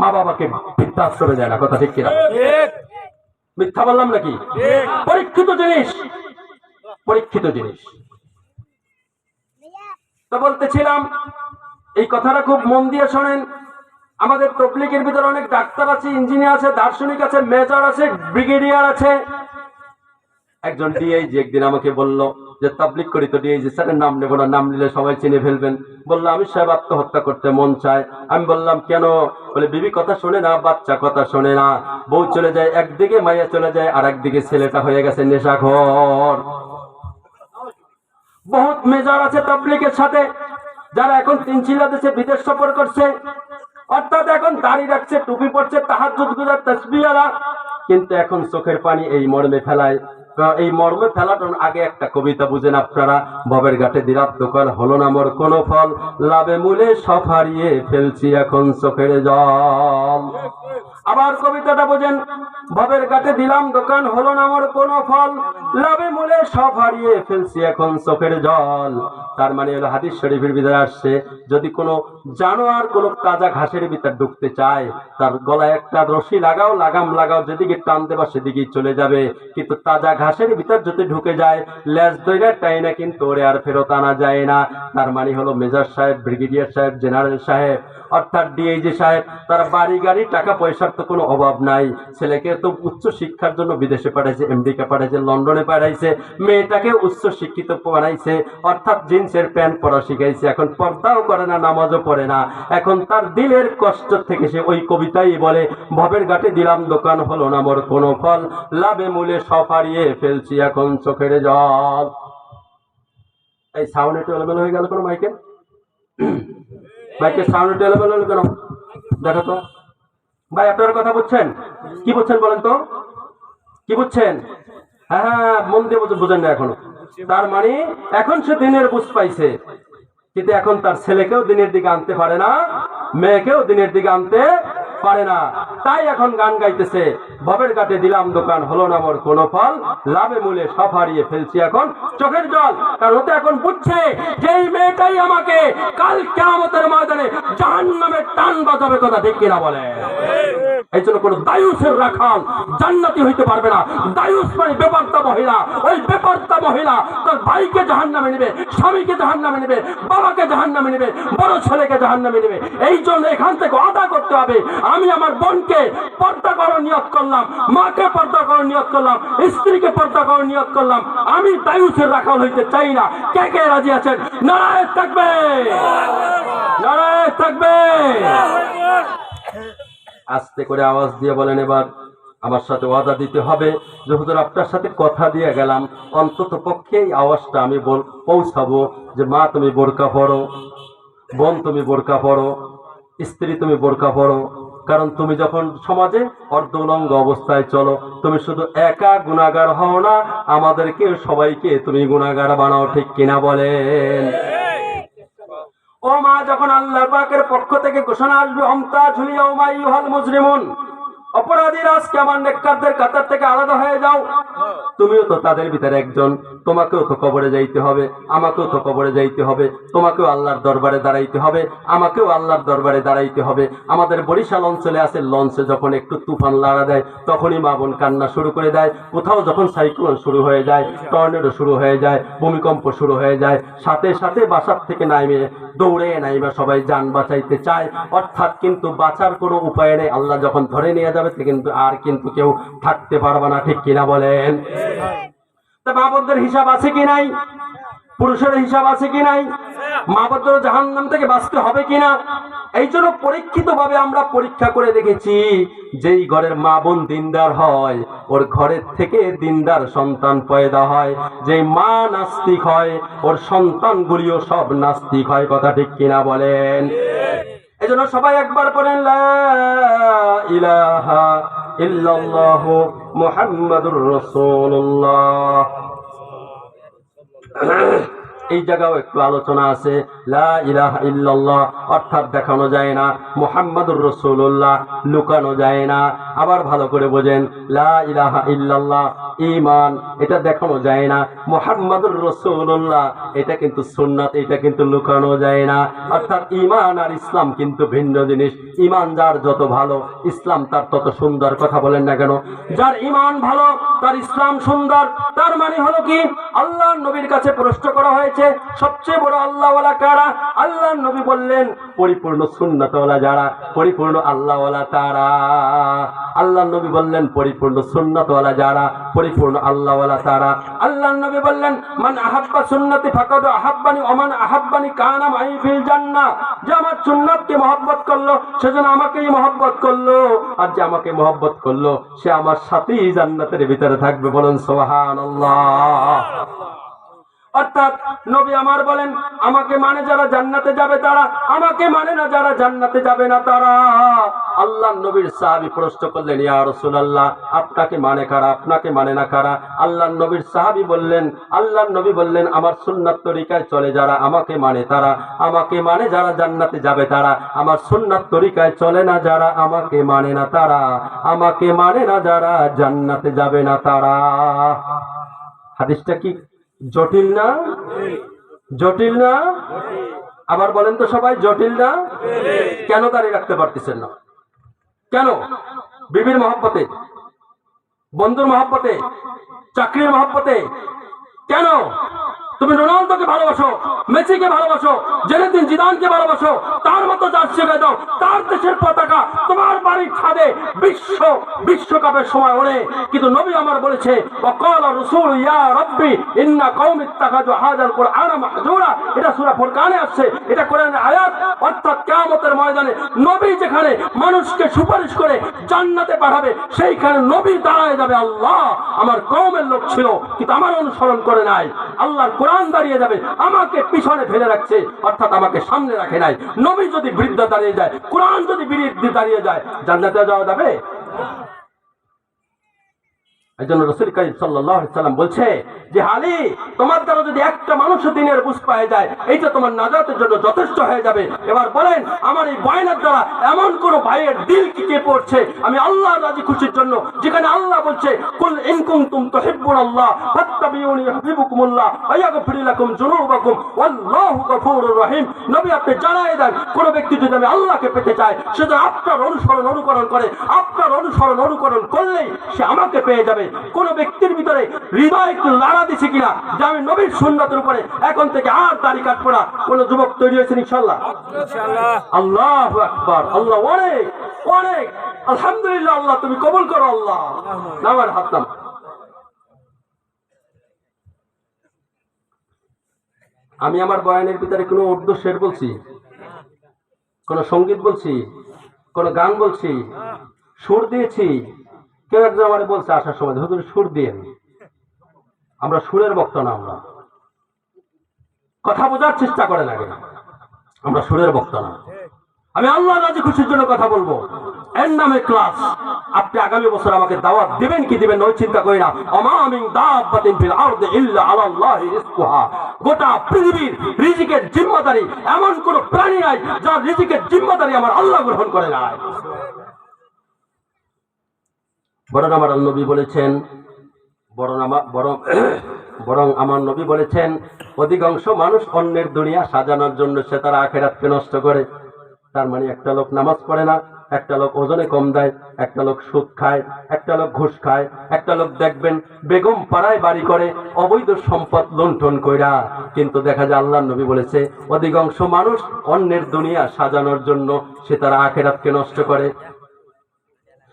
মা বাবাকে বৃদ্ধাশ্রমে দেয় না। কথা ঠিক কিনা? মিথ্যা বললাম নাকি? পরীক্ষিত জিনিস, পরীক্ষিত জিনিস। তো বলতেছিলাম, এই কথাটা খুব মন দিয়ে শোনেন। আমাদের তবলিগের ভিতরে অনেক ডাক্তার আছে, ইঞ্জিনিয়ার আছে, দার্শনিক আছে, মেজর আছে, ব্রিগেডিয়ার আছে। একজন ডিআইজি একদিন আমাকে বলল যে তাবলিগ করি তো ডিআইজি স্যারের নাম নেবো না, নাম নিলে সবাই চিনে ফেলবেন। বললো আমি সাহেব আত্মহত্যা করতে মন চায়। আমি বললাম কেন? বলে বিবি কথা শোনে না, বাচ্চা কথা শোনে না, বউ চলে যায় একদিকে, মাইয়া চলে যায় আর একদিকে, ছেলেটা হয়ে গেছে নেশাখোর। বহুত মেজর আছে তাবলিগের সাথে, যারা এখন 3 চিল্লা দেশে বিদেশ সফর করছে, অর্থাৎ এখন দাড়ি রাখছে, টুপি পড়ছে, তাহাজ্জুদ গুজার তাসবিহওয়ালা, কিন্তু এখন চোখের পানি এই মর্মে ফেলায়। এই মর্মে ফেলাটার আগে একটা কবিতা বুঝেন আপনারা, ভবের ঘাটে দিলাম দোকান হলো না মোর কোনো ফল, লাভে মূলে সব হারিয়ে ফেলছি এখন চোখের জল। আবার কবিতাটা বোঝেন, ভবের ঘাটে দিলাম দোকান হলো না মোর কোনো ফল, লাভে মূলে সব হারিয়ে ফেলছি এখন চোখের জল। তার মানে হলো হাদিস শরীফের ভিতরে আসছে, যদি কোনো জানোয়ার কোনো তাজা ঘাসের ভিতর ঢুকতে চায়, তার গলায় একটা রশি লাগাও, লাগাম লাগাও, যেদিকে টান দেবা সেদিকেই চলে যাবে। কিন্তু তাজা ঘাসের ভিতর যদি ঢুকে যায়, লেজ দইরা টাইনা কিন্তু ওরে আর ফেরত আনা যায় না। তার মানে হলো মেজর সাহেব, ব্রিগেডিয়ার সাহেব, জেনারেল সাহেব, অর্থাৎ ডিআইজি সাহেব, তার বাড়ি গাড়ি টাকা পয়সার তো কোনো অভাব নাই। ছেলেকে তো উচ্চ শিক্ষার জন্য বিদেশে পাঠাইছে, আমেরিকা পাঠাইছে, লন্ডনে পাঠাইছে, মেয়েটাকে উচ্চ শিক্ষিত বানাইছে, অর্থাৎ জিন্সের প্যান্ট পরা শিখাইছে। এখন পর্দাও করে না, নামাজও পড়ে না। এখন তার দিলের কষ্ট থেকে সে ওই কবিতাই বলে, ভবের ঘাটে দিলাম দোকান হলো না মোর কোনো ফল, লাভে মূলে সব হারিয়ে ফেলছি এখন চোখের জল। এই সাউন্ড একটু এলোমেলো হয়ে গেল কোনো মাইকে? মাইকের সাউন্ড একটু এলোমেলো হলো কেন? দেখো তো ভাই, আপনারা কথা বুঝছেন? কি বুঝছেন বলেন তো? কি বুঝছেন? হ্যাঁ হ্যাঁ, মন দিয়ে বুঝেন না এখনো। তার মানে এখন সে দিনের বুঝ পাইছে, কিন্তু এখন তার ছেলেকেও দিনের দিকে আনতে পারে না, মেয়েকেও দিনের দিকে আনতে পারে না। তাই এখন গান গাইতেছে, ভবের ঘাটে দিলাম দোকান হলো না মোর কোনো ফল, লাভে মূলে সব হারিয়ে ফেলছি এখন চোখের জল। কারণ ওতে এখন বুঝছে যে এই মেয়েটাই আমাকে কাল কিয়ামতের ময়দানে জাহান্নামের টান বাজাবে। কথা ঠিক কিনা বলে? এই জন্য কোন দায়ুসের রাখাল জান্নাতি হইতে পারবে না। দায়ুস মানে বেপরতা মহিলা। ওই বেপরতা মহিলা তার ভাইকে জাহান্নামে নেবে, স্বামীকে জাহান্নামে নেবে, বাবাকে জাহান্নামে নেবে, বড় ছেলেকে জাহান্নামে নেবে। এই জন্য এখান থেকে আদা করতে হবে, আমি আমার বোনকে পর্দা করার নিয়ত করলাম, মাকে পর্দা করার নিয়ত করলাম, স্ত্রীকে পর্দা করার নিয়ত করলাম। আমি দায়ুসের রাখাল হইতে চাই না। কে কে রাজি আছেন? নারায়ে থাকবে, নারায়ে থাকবে। আস্তে করে আওয়াজ দিয়ে বলেন, এবার আমার সাথে ওয়াদা দিতে হবে যে হুজুর আপনার সাথে কথা দিয়ে গেলাম, অন্তত পক্ষে এই আওয়াজটা আমি পৌঁছাবো যে মা তুমি বোরকা পরো, বোন তুমি বোরকা পরো, স্ত্রী তুমি বোরকা পরো। কারণ তুমি যখন সমাজে অর্ধউলঙ্গ অবস্থায় চলো, তুমি শুধু একা গুনাহগার হও না, আমাদেরকে সবাইকে তুমি গুনাহগার বানাও। ঠিক কিনা বলেন? ও মা, যখন আল্লাহ পাকের পক্ষ থেকে ঘোষণা আসবে আমতাজুল ইয়াউমা আইয়ুহাল মুজরিমুন, অপরাধীরা আজকে আমার নেককারদের কাতার থেকে আলাদা হয়ে যাও, তুমিও তো তাদের ভিতরে একজন, তোমাকেও তো কবরে যাইতে হবে, আমাকেও তো কবরে যাইতে হবে, তোমাকেও আল্লাহর দরবারে দাঁড়াইতে হবে, আমাকেও আল্লাহর দরবারে দাঁড়াইতে হবে। আমাদের বরিশাল অঞ্চলে আছে, লঞ্চে যখন একটু তুফান লাড়া দেয় তখনই মা বোন কান্না শুরু করে দেয়। কোথাও যখন সাইক্লোন শুরু হয়ে যায়, টর্নেডো শুরু হয়ে যায়, ভূমিকম্প শুরু হয়ে যায়, সাথে সাথে বাসার থেকে নাইমে দৌড়ে নাইমা সবাই যান বাঁচাইতে চায়। অর্থাৎ কিন্তু বাঁচার কোনো উপায় নেই, আল্লাহ যখন ধরে নিয়ে যাবে কিন্তু আর কিন্তু কেউ থাকতে পারবে না। ঠিক কিনা বলেন? তা মা বোনদের হিসাব আছে কি নাই? পুরুষের হিসাব আছে কি নাই? মা বোনদের জাহান্নাম থেকে বাঁচতে হবে কিনা? এই জন্য পরীক্ষিত ভাবে আমরা পরীক্ষা করে দেখেছি, যেই ঘরের মা বোন দিনদার হয় ওর ঘরের থেকে দিনদার সন্তান পয়দা হয়। যেই মা নাস্তিক হয় ওর সন্তানগুলিও সব নাস্তিক হয়। কথা ঠিক কিনা বলেন? এই জন্য সবাই একবার পড়েন লা ইলাহা ইল্লাল্লাহু মুহাম্মাদুর রাসূলুল্লাহ। এই জায়গাও একটু আলোচনা আছে। লা ইলাহা ইল্লাল্লাহ অর্থাৎ দেখানো যায় না, মুহাম্মাদুর রাসূলুল্লাহ লুকানো যায় না। আবার ভালো করে বোঝেন, লা ইলাহা ইল্লাল্লাহ ঈমান, এটা দেখানো যায় না। মুহাম্মাদুর রাসূলুল্লাহ এটা কিন্তু সুন্নাত, এটা কিন্তু লুকানো যায় না। অর্থাৎ ঈমান আর ইসলাম কিন্তু ভিন্ন জিনিস। ঈমান যার যত ভালো, ইসলাম তার তত সুন্দর। কথা বলেন না কেন? যার ঈমান ভালো, তার ইসলাম সুন্দর। তার মানে হলো কি, আল্লাহর নবীর কাছে প্রশ্ন করা হয়েছে সবচেয়ে বড় আল্লাহওয়ালা কারা? আল্লাহর নবী বললেন পরিপূর্ণ সুন্নাতওয়ালা যারা, পরিপূর্ণ আল্লাহওয়ালা তারা। আল্লাহর নবী বললেন পরিপূর্ণ সুন্নাতওয়ালা যারা, পরিপূর্ণ আল্লাহওয়ালা তারা। আল্লাহর নবী বললেন মান আহাব্বা সুন্নতি ফাকাদ আহাব্বানি ওয়া মান আহাব্বানি কানা মাই ফিল জান্নাহ। যে আমার সুন্নাতকে মহব্বত করলো সেজন্য আমাকেই মহব্বত করলো, আর যে আমাকে মহব্বত করলো সে আমার সাথেই জান্নাতের ভিতরে থাকবে। বলেন সুবহানাল্লাহ। অর্থাৎ নবী আমার বলেন আমাকে মানে যারা জান্নাতে যাবে তারা, আমাকে মানে না যারা জান্নাতে যাবে না তারা। আল্লাহর নবীর সাহাবী প্রশ্ন করলেন ইয়া রাসূলুল্লাহ আপনাকে মানে কারা, আপনাকে মানে না কারা? আল্লাহর নবীর সাহাবী বললেন, আল্লাহর নবী বললেন আমার সুন্নাত তরিকায় চলে যারা আমাকে মানে তারা, আমাকে মানে যারা জান্নাতে যাবে তারা, আমার সুন্নাত তরিকায় চলে না যারা আমাকে মানে না তারা, আমাকে মানে না যারা জান্নাতে যাবে না তারা। হাদিসটা কি জটিল না? জটিল না? আবার বলেন তো সবাই, জটিল না? কেন দাঁড়িয়ে রাখতে পারতেছেন না? কেন? বিবির মহব্বতে, বন্ধুর মহব্বতে, চাকরির মহব্বতে? কেন? তুমি রোনাল্ডোকে ভালোবাসো, মেসিকে ভালোবাসো, জেনেদিন জিদানকে ভালোবাসো, তার মতো জার্সি গায়ে দাও, তার দেশের পতাকা তোমার বাড়ির ছাদে বিশ্বকাপের সময় ওড়ে। কিন্তু নবী আমার বলেছে ওয়াকালা রাসূল ইয়া রাব্বি ইন্না কওমি ইত্তাখাযু হাযাল কুরআনা মাহজুরা। এটা সূরা ফুরকানে আছে, এটা কোরআনের আয়াত। অর্থাৎ কিয়ামতের ময়দানে নবী যেখানে মানুষকে সুপারিশ করে জান্নাতে পাঠাবে, সেইখানে নবী দাঁড়ায় যাবে, আল্লাহ আমার কওমের লোক ছিল কিন্তু আমার অনুসরণ করে নাই। আল্লাহর কোরআন দাঁড়িয়ে যাবে, আমাকে পিছনে ফেলে রাখছে, অর্থাৎ আমাকে সামনে রাখে নাই। নবী যদি বৃদ্ধ দাঁড়িয়ে যায়, কোরআন যদি বিরুদ্ধে দাঁড়িয়ে যায়, জান্নাতে যাওয়া যাবে? এইজন্য রাসূল কারীম সাল্লাল্লাহু আলাইহি সাল্লাম বলছে যে আলী তোমার দ্বারা যদি একটা মানুষ দিনের বুঝ পায় যায়, এইটা তোমার নাজাতের জন্য যথেষ্ট হয়ে যাবে। এবার বলেন আমার এই বয়ানের দ্বারা এমন কোন ভাইয়ের দিল কি কে পড়ছে আমি আল্লাহর রাজি খুশির জন্য, যেখানে আল্লাহ বলছে কুল ইন কুনতুম তুহিব্বুনাল্লাহ ফাত্তাবিউনি ইউহিব্বুকুমুল্লাহ ওয়া ইয়াগফির লাকুম যুনুবাকুম ওয়াল্লাহু গফুরুর রহিম। নবী আপনি জানায় দেন কোন ব্যক্তি যদি আমি আল্লাহকে পেতে চায় সে যদি আপনার অনুকরণ করে, আপনার অনুকরণ করলেই সে আমাকে পেয়ে যাবে। কোন ব্যক্তির ভিতরে হৃদয় একটু লাড়া দিছে কিনা যে আমি নবীর সুন্নাতের উপরে এখন থেকে আর দাড়ি কাটবো না, কোন যুবক তৈরি হয়েছে ইনশাআল্লাহ? আল্লাহু আকবার, আল্লাহ অনেক অনেক, আলহামদুলিল্লাহ। আল্লাহ তুমি কবুল করো। আল্লাহ নামার হাত নাম। আমি আমার বয়ানের ভিতরে কোনো উর্দু শের বলছি, কোন সঙ্গীত বলছি, কোন গান বলছি, সুর দিয়েছি? কেউ একজন আমার বলছে আসার সময় হুজুর সুর দিয়ে, আমরা সুরের বক্তা না, আমরা কথা বোঝার চেষ্টা করেন আগে, আমরা সুরের বক্তা না। আমি আল্লাহ রাজি খুশির জন্য কথা বলবো, এর নামে ক্লাস। আপনি আগামী বছর আমাকে দাওয়াত দিবেন কি দিবেন ওই চিন্তা করি না। ওমা মিন দাব্বাতিন ফিল আরদি ইল্লা আলাল্লাহি রিজকুহা। গোটা পৃথিবীর রিজিকের জিম্মাদারি এমন কোন প্রাণী নাই যার রিজিকের জিম্মাদারি আমার আল্লাহ গ্রহণ করে নাই। বরং আমার নবী বলেছেন, বরং আমার নবী বলেছেন অধিকাংশ মানুষ অন্যের দুনিয়া সাজানোর জন্য সে তার আখিরাতকে নষ্ট করে। তার মানে একটা লোক নামাজ পড়ে না, একটা লোক ওজনে কম দেয়, একটা লোক সুদ খায়, একটা লোক ঘুষ খায়, একটা লোক দেখবেন বেগম পাড়ায় বাড়ি করে অবৈধ সম্পদ লুণ্ঠন কইরা। কিন্তু দেখা যায় আল্লাহর নবী বলেছে অধিকাংশ মানুষ অন্যের দুনিয়া সাজানোর জন্য সে তার আখিরাতকে নষ্ট করে।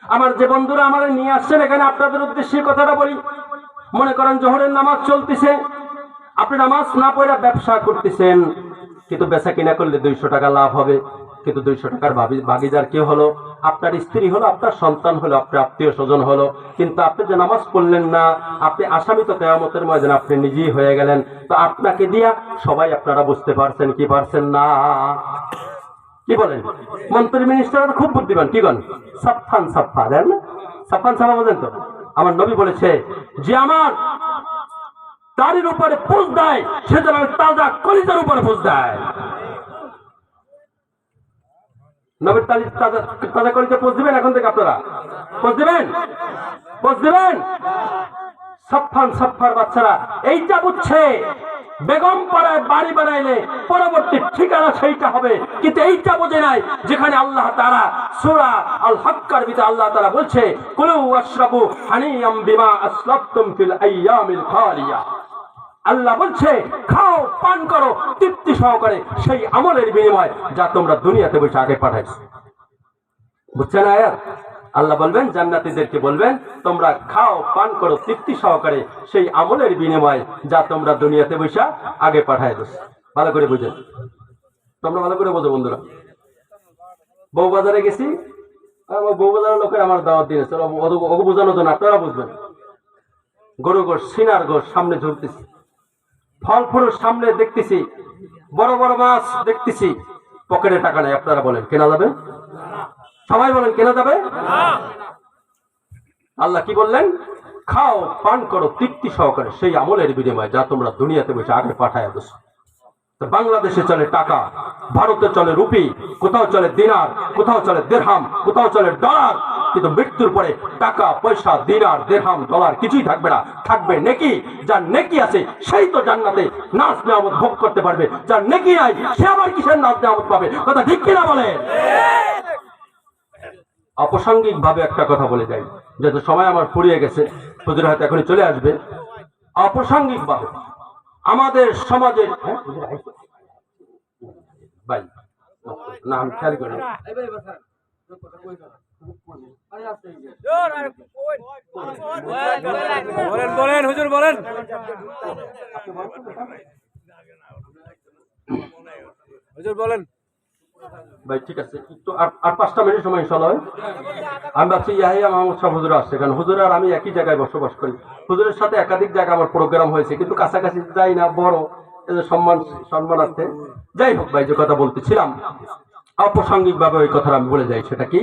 আমার যে বন্ধুরা আমার নিয়ে আসছেন এখানে আপনাদের উদ্দেশ্যে কথাটা বলি। মনে করেন জোহরের নামাজ চলতেছে, আপনি নামাজ না পড়ে ব্যবসা করতেছেন, কিন্তু বেচা কিনা করলে 200 টাকা লাভ হবে। কিন্তু 200 টাকার ভাগিদার কে হলো? আপনার স্ত্রী হলো, আপনার সন্তান হলো, আপনার আত্মীয় স্বজন হলো। কিন্তু আপনি যে নামাজ পড়লেন না, আপনি আসামি তো কিয়ামতের ময়দানে আপনি নিজেই হয়ে গেলেন। তো আপনাকে দিয়া সবাই আপনারা বুঝতে পারছেন কি পারছেন না? কি বলেন? মন্ত্রী মিনিস্টার খুব বুদ্ধিমান, কি বলেন? সাফা দেন না, সাফা বোঝেন তো? আমার নবী বলেছে যে আমার দাড়ির উপরে পোজ দেয়, সে যেন তাজা কলিজার উপরে পোজ দেয়। নবীর তাজা তাজা কলিজা পোজ দিবেন? এখন থেকে আপনারা পোজ দিবেন, পোজ দিবেন। সফার বাচ্চারা এইটা বুঝছে, বেগম পাড়ায় বাড়ি বানাইলে পরবর্তী ঠিকানা সেইটা হবে, কিন্তু এইটা বোঝে নাই যেখানে আল্লাহ তাআলা সূরা আল হাক্কার ভিতরে আল্লাহ তাআলা বলছে কুলু ওয়াশরাবু হানিয়াম বিমা আসলাফতুম ফিল আইয়ামিল খালিয়া। আল্লাহ বলছে খাও পান করো তৃপ্তি সহকারে সেই আমলের বিনিময় যা তোমরা দুনিয়াতে বসে আগে পাঠাইছো। বুঝছেন আয়াত? আল্লাহ বলবেন জান্নাতীদেরকে বলবেন তোমরা খাও পান করো তৃপ্তি সহকারে সেই আমলের বিনিময় যা তোমরা দুনিয়াতে বসে আগে পাঠায় দিস। ভালো করে বুঝেন, তোমরা ভালো করে বোঝো বন্ধুরা। বউবাজারে গেছি, বউবাজারের লোকের আমার দাওয়াত দিয়েছে, ওকে বোঝানোর জন্য আপনারা বুঝবেন। গরু গোশ, সিনার গোশ সামনে ঝুলতেছি, ফল ফুলের সামনে দেখতেছি, বড় বড় মাছ দেখতেছি, পকেটে টাকা নেই। আপনারা বলেন কেনা যাবে? সবাই বলেন কেনা যাবে? আল্লাহ কি বললেন? খাও পান করো তৃপ্তি সহকারে সেই আমলের বিনিময়ে যা তোমরা দুনিয়াতে বসে আগে পাঠায় দিছো। বাংলাদেশে চলে টাকা, ভারতে চলে রুপি, কোথাও চলে দিনার, কোথাও চলে দিরহাম, কোথাও চলে ডলার, কিন্তু মৃত্যুর পরে টাকা পয়সা দিনার দিরহাম ডলার কিছুই থাকবে না, থাকবে নেকি। যার নেকি আছে সেই তো জান্নাতে নাজ নেয়ামত ভোগ করতে পারবে, যার নেকি নাই সে আবার কিসের নাজ নেয়ামত পাবে? কথা ঠিক কিনা বলেন? অপ্রাসঙ্গিক ভাবে একটা কথা বলে যাই, যেহেতু সময় আমার ফুরিয়ে গেছে, হুজুর হয়তো এখনই চলে আসবে। অপ্রাসঙ্গিক ভাবে আমাদের সমাজের ভাই না আমি খেয়াল করি বলেন হুজুর বলেন। হুজুর বলেন ভাই। ঠিক আছে, একটু আর 5টা মিনিট সময় ইনশাআল্লাহ। আমি ভাবছি ইয়াহিয়া মাহমুদ সাহেব হুজুর আসছে, কারণ হুজুর আর আমি একই জায়গায় বসবাস করি। হুজুরের সাথে একাধিক জায়গায় আমার প্রোগ্রাম হয়েছে, কিন্তু কাছাকাছি যাই না, বড় সম্মানার্থে। যাই হোক ভাই, যে কথা বলতেছিলাম অপ্রাসঙ্গিক ভাবে ওই কথাটা আমি বলে যাই। সেটা কি?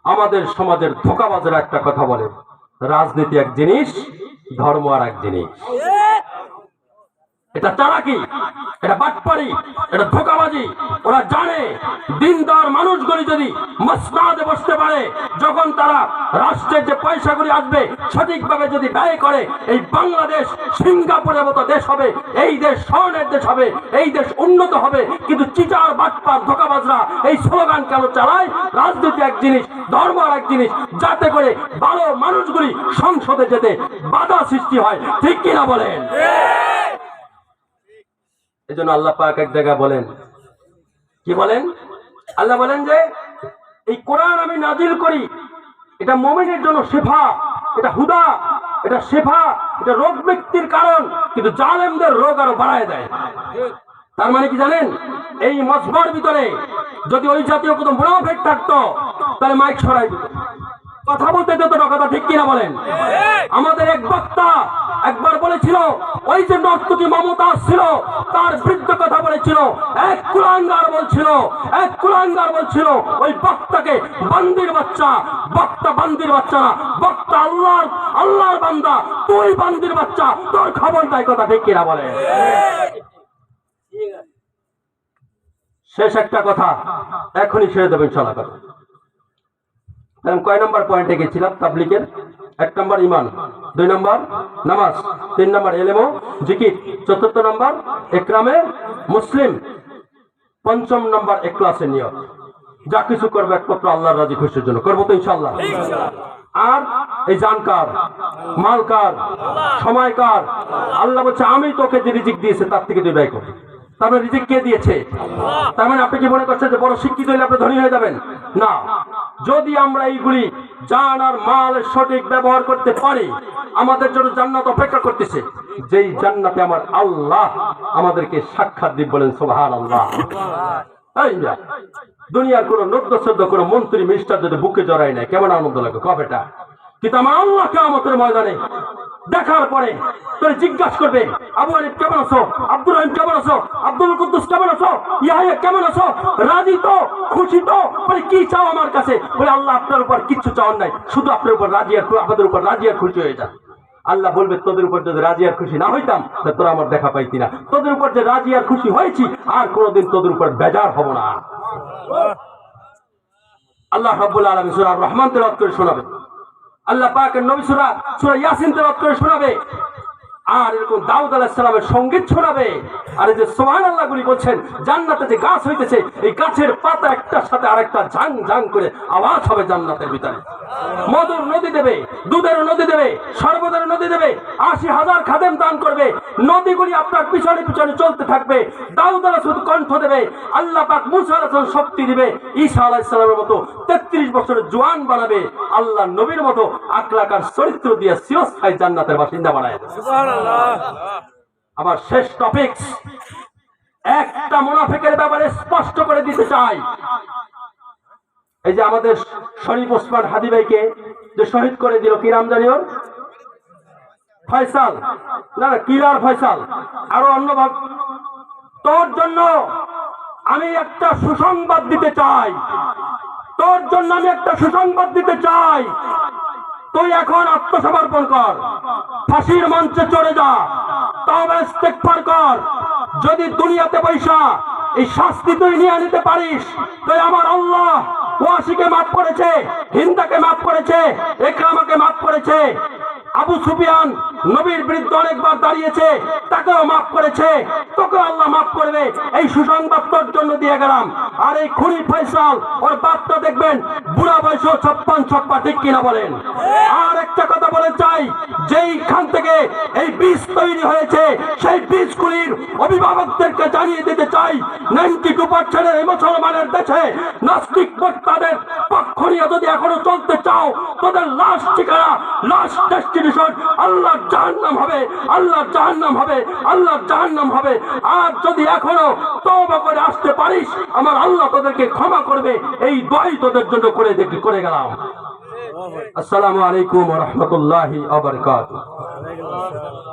আমাদের সমাজের ধোঁকাবাজেরা একটা কথা বলে, রাজনীতি এক জিনিস, ধর্ম আর এক জিনিস। এটা চালাকি, এটা বাটপারি, এটা ধোঁকাবাজি। ওরা জানে দিনদার মানুষগুলি যদি মসনাদে বসতে পারে, যখন তারা রাষ্ট্রের যে পয়সাগুলি আসবে সঠিকভাবে যদি ব্যয় করে, এই বাংলাদেশ সিঙ্গাপুরের মতো দেশ হবে, এই দেশ স্বর্ণের দেশ হবে, এই দেশ উন্নত হবে। কিন্তু চিটার বাটপার ধোঁকাবাজরা এই স্লোগান কেন চালায়? রাজনীতি এক জিনিস, ধর্ম আর এক জিনিস, যাতে করে ভালো মানুষগুলি সংসদে যেতে বাধা সৃষ্টি হয়। ঠিক কিনা বলেন? এই জন্য আল্লাহ পাক এক জায়গায় বলেন, কি বলেন? আল্লাহ বলেন যে এই কোরআন আমি নাজিল করি, এটা মুমিনের জন্য শিফা, এটা হুদা, এটা শিফা, এটা রোগ মুক্তির কারণ, কিন্তু জালেমদের রোগ আরো বাড়ায় দেয়। তার মানে কি জানেন? এই মজমার ভিতরে যদি ওই জাতীয় কোনো মুনাফিক থাকতো তাহলে মাইক সরাই দিত, কথা বলতে দিত না। কথা ঠিক কিনা বলেন? আমাদের এক বক্তা একবার বলেছিল, ওই যে নর্তকী মমতা ছিল তার বিরুদ্ধে কথা বলেছিল, এক কুলাঙ্গার বলছিল ওই বক্তাকে বান্দির বাচ্চা। বক্তা বান্দির বাচ্চা না, বক্তা আল্লাহর বান্দা, তুই বান্দির বাচ্চা, তোর খবর নাই। কথা ঠিক কিনা বলে? শেষ একটা কথা এখনই ছেড়ে দেবেন চলা কথা। কয় নম্বর পয়েন্টে গেছিলাম? তাবলীগের 1 নম্বর ইমান, 2 নম্বর নামাজ, 3 নম্বর ইলম ও জিকির, 4 নম্বর ইকরামে মুসলিম, 5 নম্বর ইখলাসের নিয়ত। যা কিছু করবো একমাত্র আল্লাহর রাজি খুশির জন্য করবো, তো ইনশাআল্লাহ। আর এই জান কার, মাল কার, সময় কার? আল্লাহ বলছে আমি তোকে যে রিজিক দিয়েছে তার থেকে তুই ব্যয় কর। তার মানে রিজিক কে দিয়েছে? তার মানে আপনি কি মনে করছেন যে বড় শিক্ষিত হলে আপনি ধনী হয়ে যাবেন? না। যদি আমরা এইগুলি জান আর মাল সঠিক ব্যবহার করতে পারি, আমাদের জন্য জান্নাত অপেক্ষা করতেছে, যেই জান্নাতে আমার আল্লাহ আমাদেরকে সাক্ষাৎ দিব। বলেন সুবহানাল্লাহ। এই না, দুনিয়ার কোন নদ্য কোন মন্ত্রী মিনিস্টার যদি বুকে জড়াই নাই, কেমন আনন্দ লাগে কবেটা। কিন্তু আমার আল্লাহ কিয়ামতের ময়দানে দেখার পরে তোরে জিজ্ঞাসা করবে, আবু আলিফ কেমন আছো, আব্দুর রহিম কেমন আছো, আব্দুল কুদ্দুস কেমন আছো, ইয়াহিয়া কেমন আছো, রাজি তো, খুশি তো? বলে কি চাও আমার কাছে? বলে আল্লাহ আপনার উপর কিচ্ছু চাওয়ার নাই, শুধু আপনার উপর রাজি আর আমাদের উপর রাজি আর খুশি হয়ে যান। আল্লাহ বলবে তোদের উপর যদি রাজি আর খুশি না হইতাম তা তোরা আমার দেখা পাইতি না। তোদের উপর যে রাজি আর খুশি হয়েছি আর কোনোদিন তোদের উপর বেজার হব না। আল্লাহ রাব্বুল আলামিন সূরা রহমান তেলাওয়াত করে শোনাবে, আল্লাহ পাকের নবী সূরা ইয়াসিন তেলাওয়াত করে শোনাবে, আর এরকম দাউদ আলাইহিস সালামের সঙ্গীত শোনাবে। আর এই যে সুবহানাল্লাহ গুলি বলছেন, জান্নাতে যে গাছ হইতেছে এই গাছের পাতা একটার সাথে আরেকটা ঝাং ঝাং করে আওয়াজ হবে জান্নাতের ভিতরে। মধুর নদী দেবে, দুধের নদী দেবে, শরবতের নদী দেবে, ৮০,০০০ খাদেম দান করবে, নদীগুলি আপনার পিছনে পিছনে চলতে থাকবে। দাউদ আলাইহিস সালাম কণ্ঠ দেবে, আল্লাহ পাক মূসা আলাইহিস সালাম শক্তি দিবে, ঈসা আলাইহিস সালামের মতো ৩৩ বছরের জওয়ান বানাবে, আল্লাহ নবীর মতো আকলাকার চরিত্র দিয়ে চিরস্থায়ী জান্নাতের বাসিন্দা বানায় দেবে। সুবহানাল্লাহ। আমার শেষ টপিকস, একটা মুনাফিকের ব্যাপারে স্পষ্ট করে দিতে চাই। এই যে আমাদের শরীফ ওসমান হাদি ভাইকে যে শহীদ করে দিল, কি নাম জানি ওর, ফয়সাল, না কিলার ফয়সাল, আরো অন্য ভাব, তোর জন্য আমি একটা সুসংবাদ দিতে চাই, তোর জন্য আমি একটা সুসংবাদ দিতে চাই। তুই এখন আত্মসমর্পণ কর, ফাঁসির মঞ্চে চড়ে যা, তওবা ইস্তেগফার কর। যদি দুনিয়াতে বৈশা এই শাস্তি তুই নিয়ে নিতে পারিস, তাই আমার আল্লাহ ওয়াসিকে মাফ করেছে, হিন্দাকে মাফ করেছে, ইকরামাকে মাফ করেছে, আবু সুফিয়ান নবীর বিরুদ্ধে অনেকবার দাঁড়িয়েছে, তাকেও মাফ করেছে, তোকে আল্লাহ মাফ করবে। এই সুসংবাদ তোর জন্য দিয়ে গেলাম। আর এই খুনি ফয়সাল ওর বাপটা দেখবেন বুড়া বয়স 56 ঠিক কিনা বলেন? আর একটা কথা বলে চাই, যেইখান থেকে এই বীজ তৈরি হয়েছে সেই বীজগুলির অভিভাবকদেরকে জানিয়ে দিতে চাই, 92% এই মুসলমানের দেশে নাস্তিক বক্তাদের পক্ষ নিয়ে যদি এখনো চলতে চাও, তোদের লাস্ট ঠিকানা, লাস্ট ডেস্টিনেশন আল্লাহর জাহান্নাম হবে, আল্লাহর জাহান্নাম হবে, আল্লাহর জাহান্নাম হবে। আর যদি এখনো তওবা করে আসতে পারিস, আমার আল্লাহ তোদেরকে ক্ষমা করবে। এই দোয়াই তোদের জন্য করে গেলাম। আসসালামু আলাইকুম ওয়া রাহমাতুল্লাহি ওয়া বারাকাতুহু।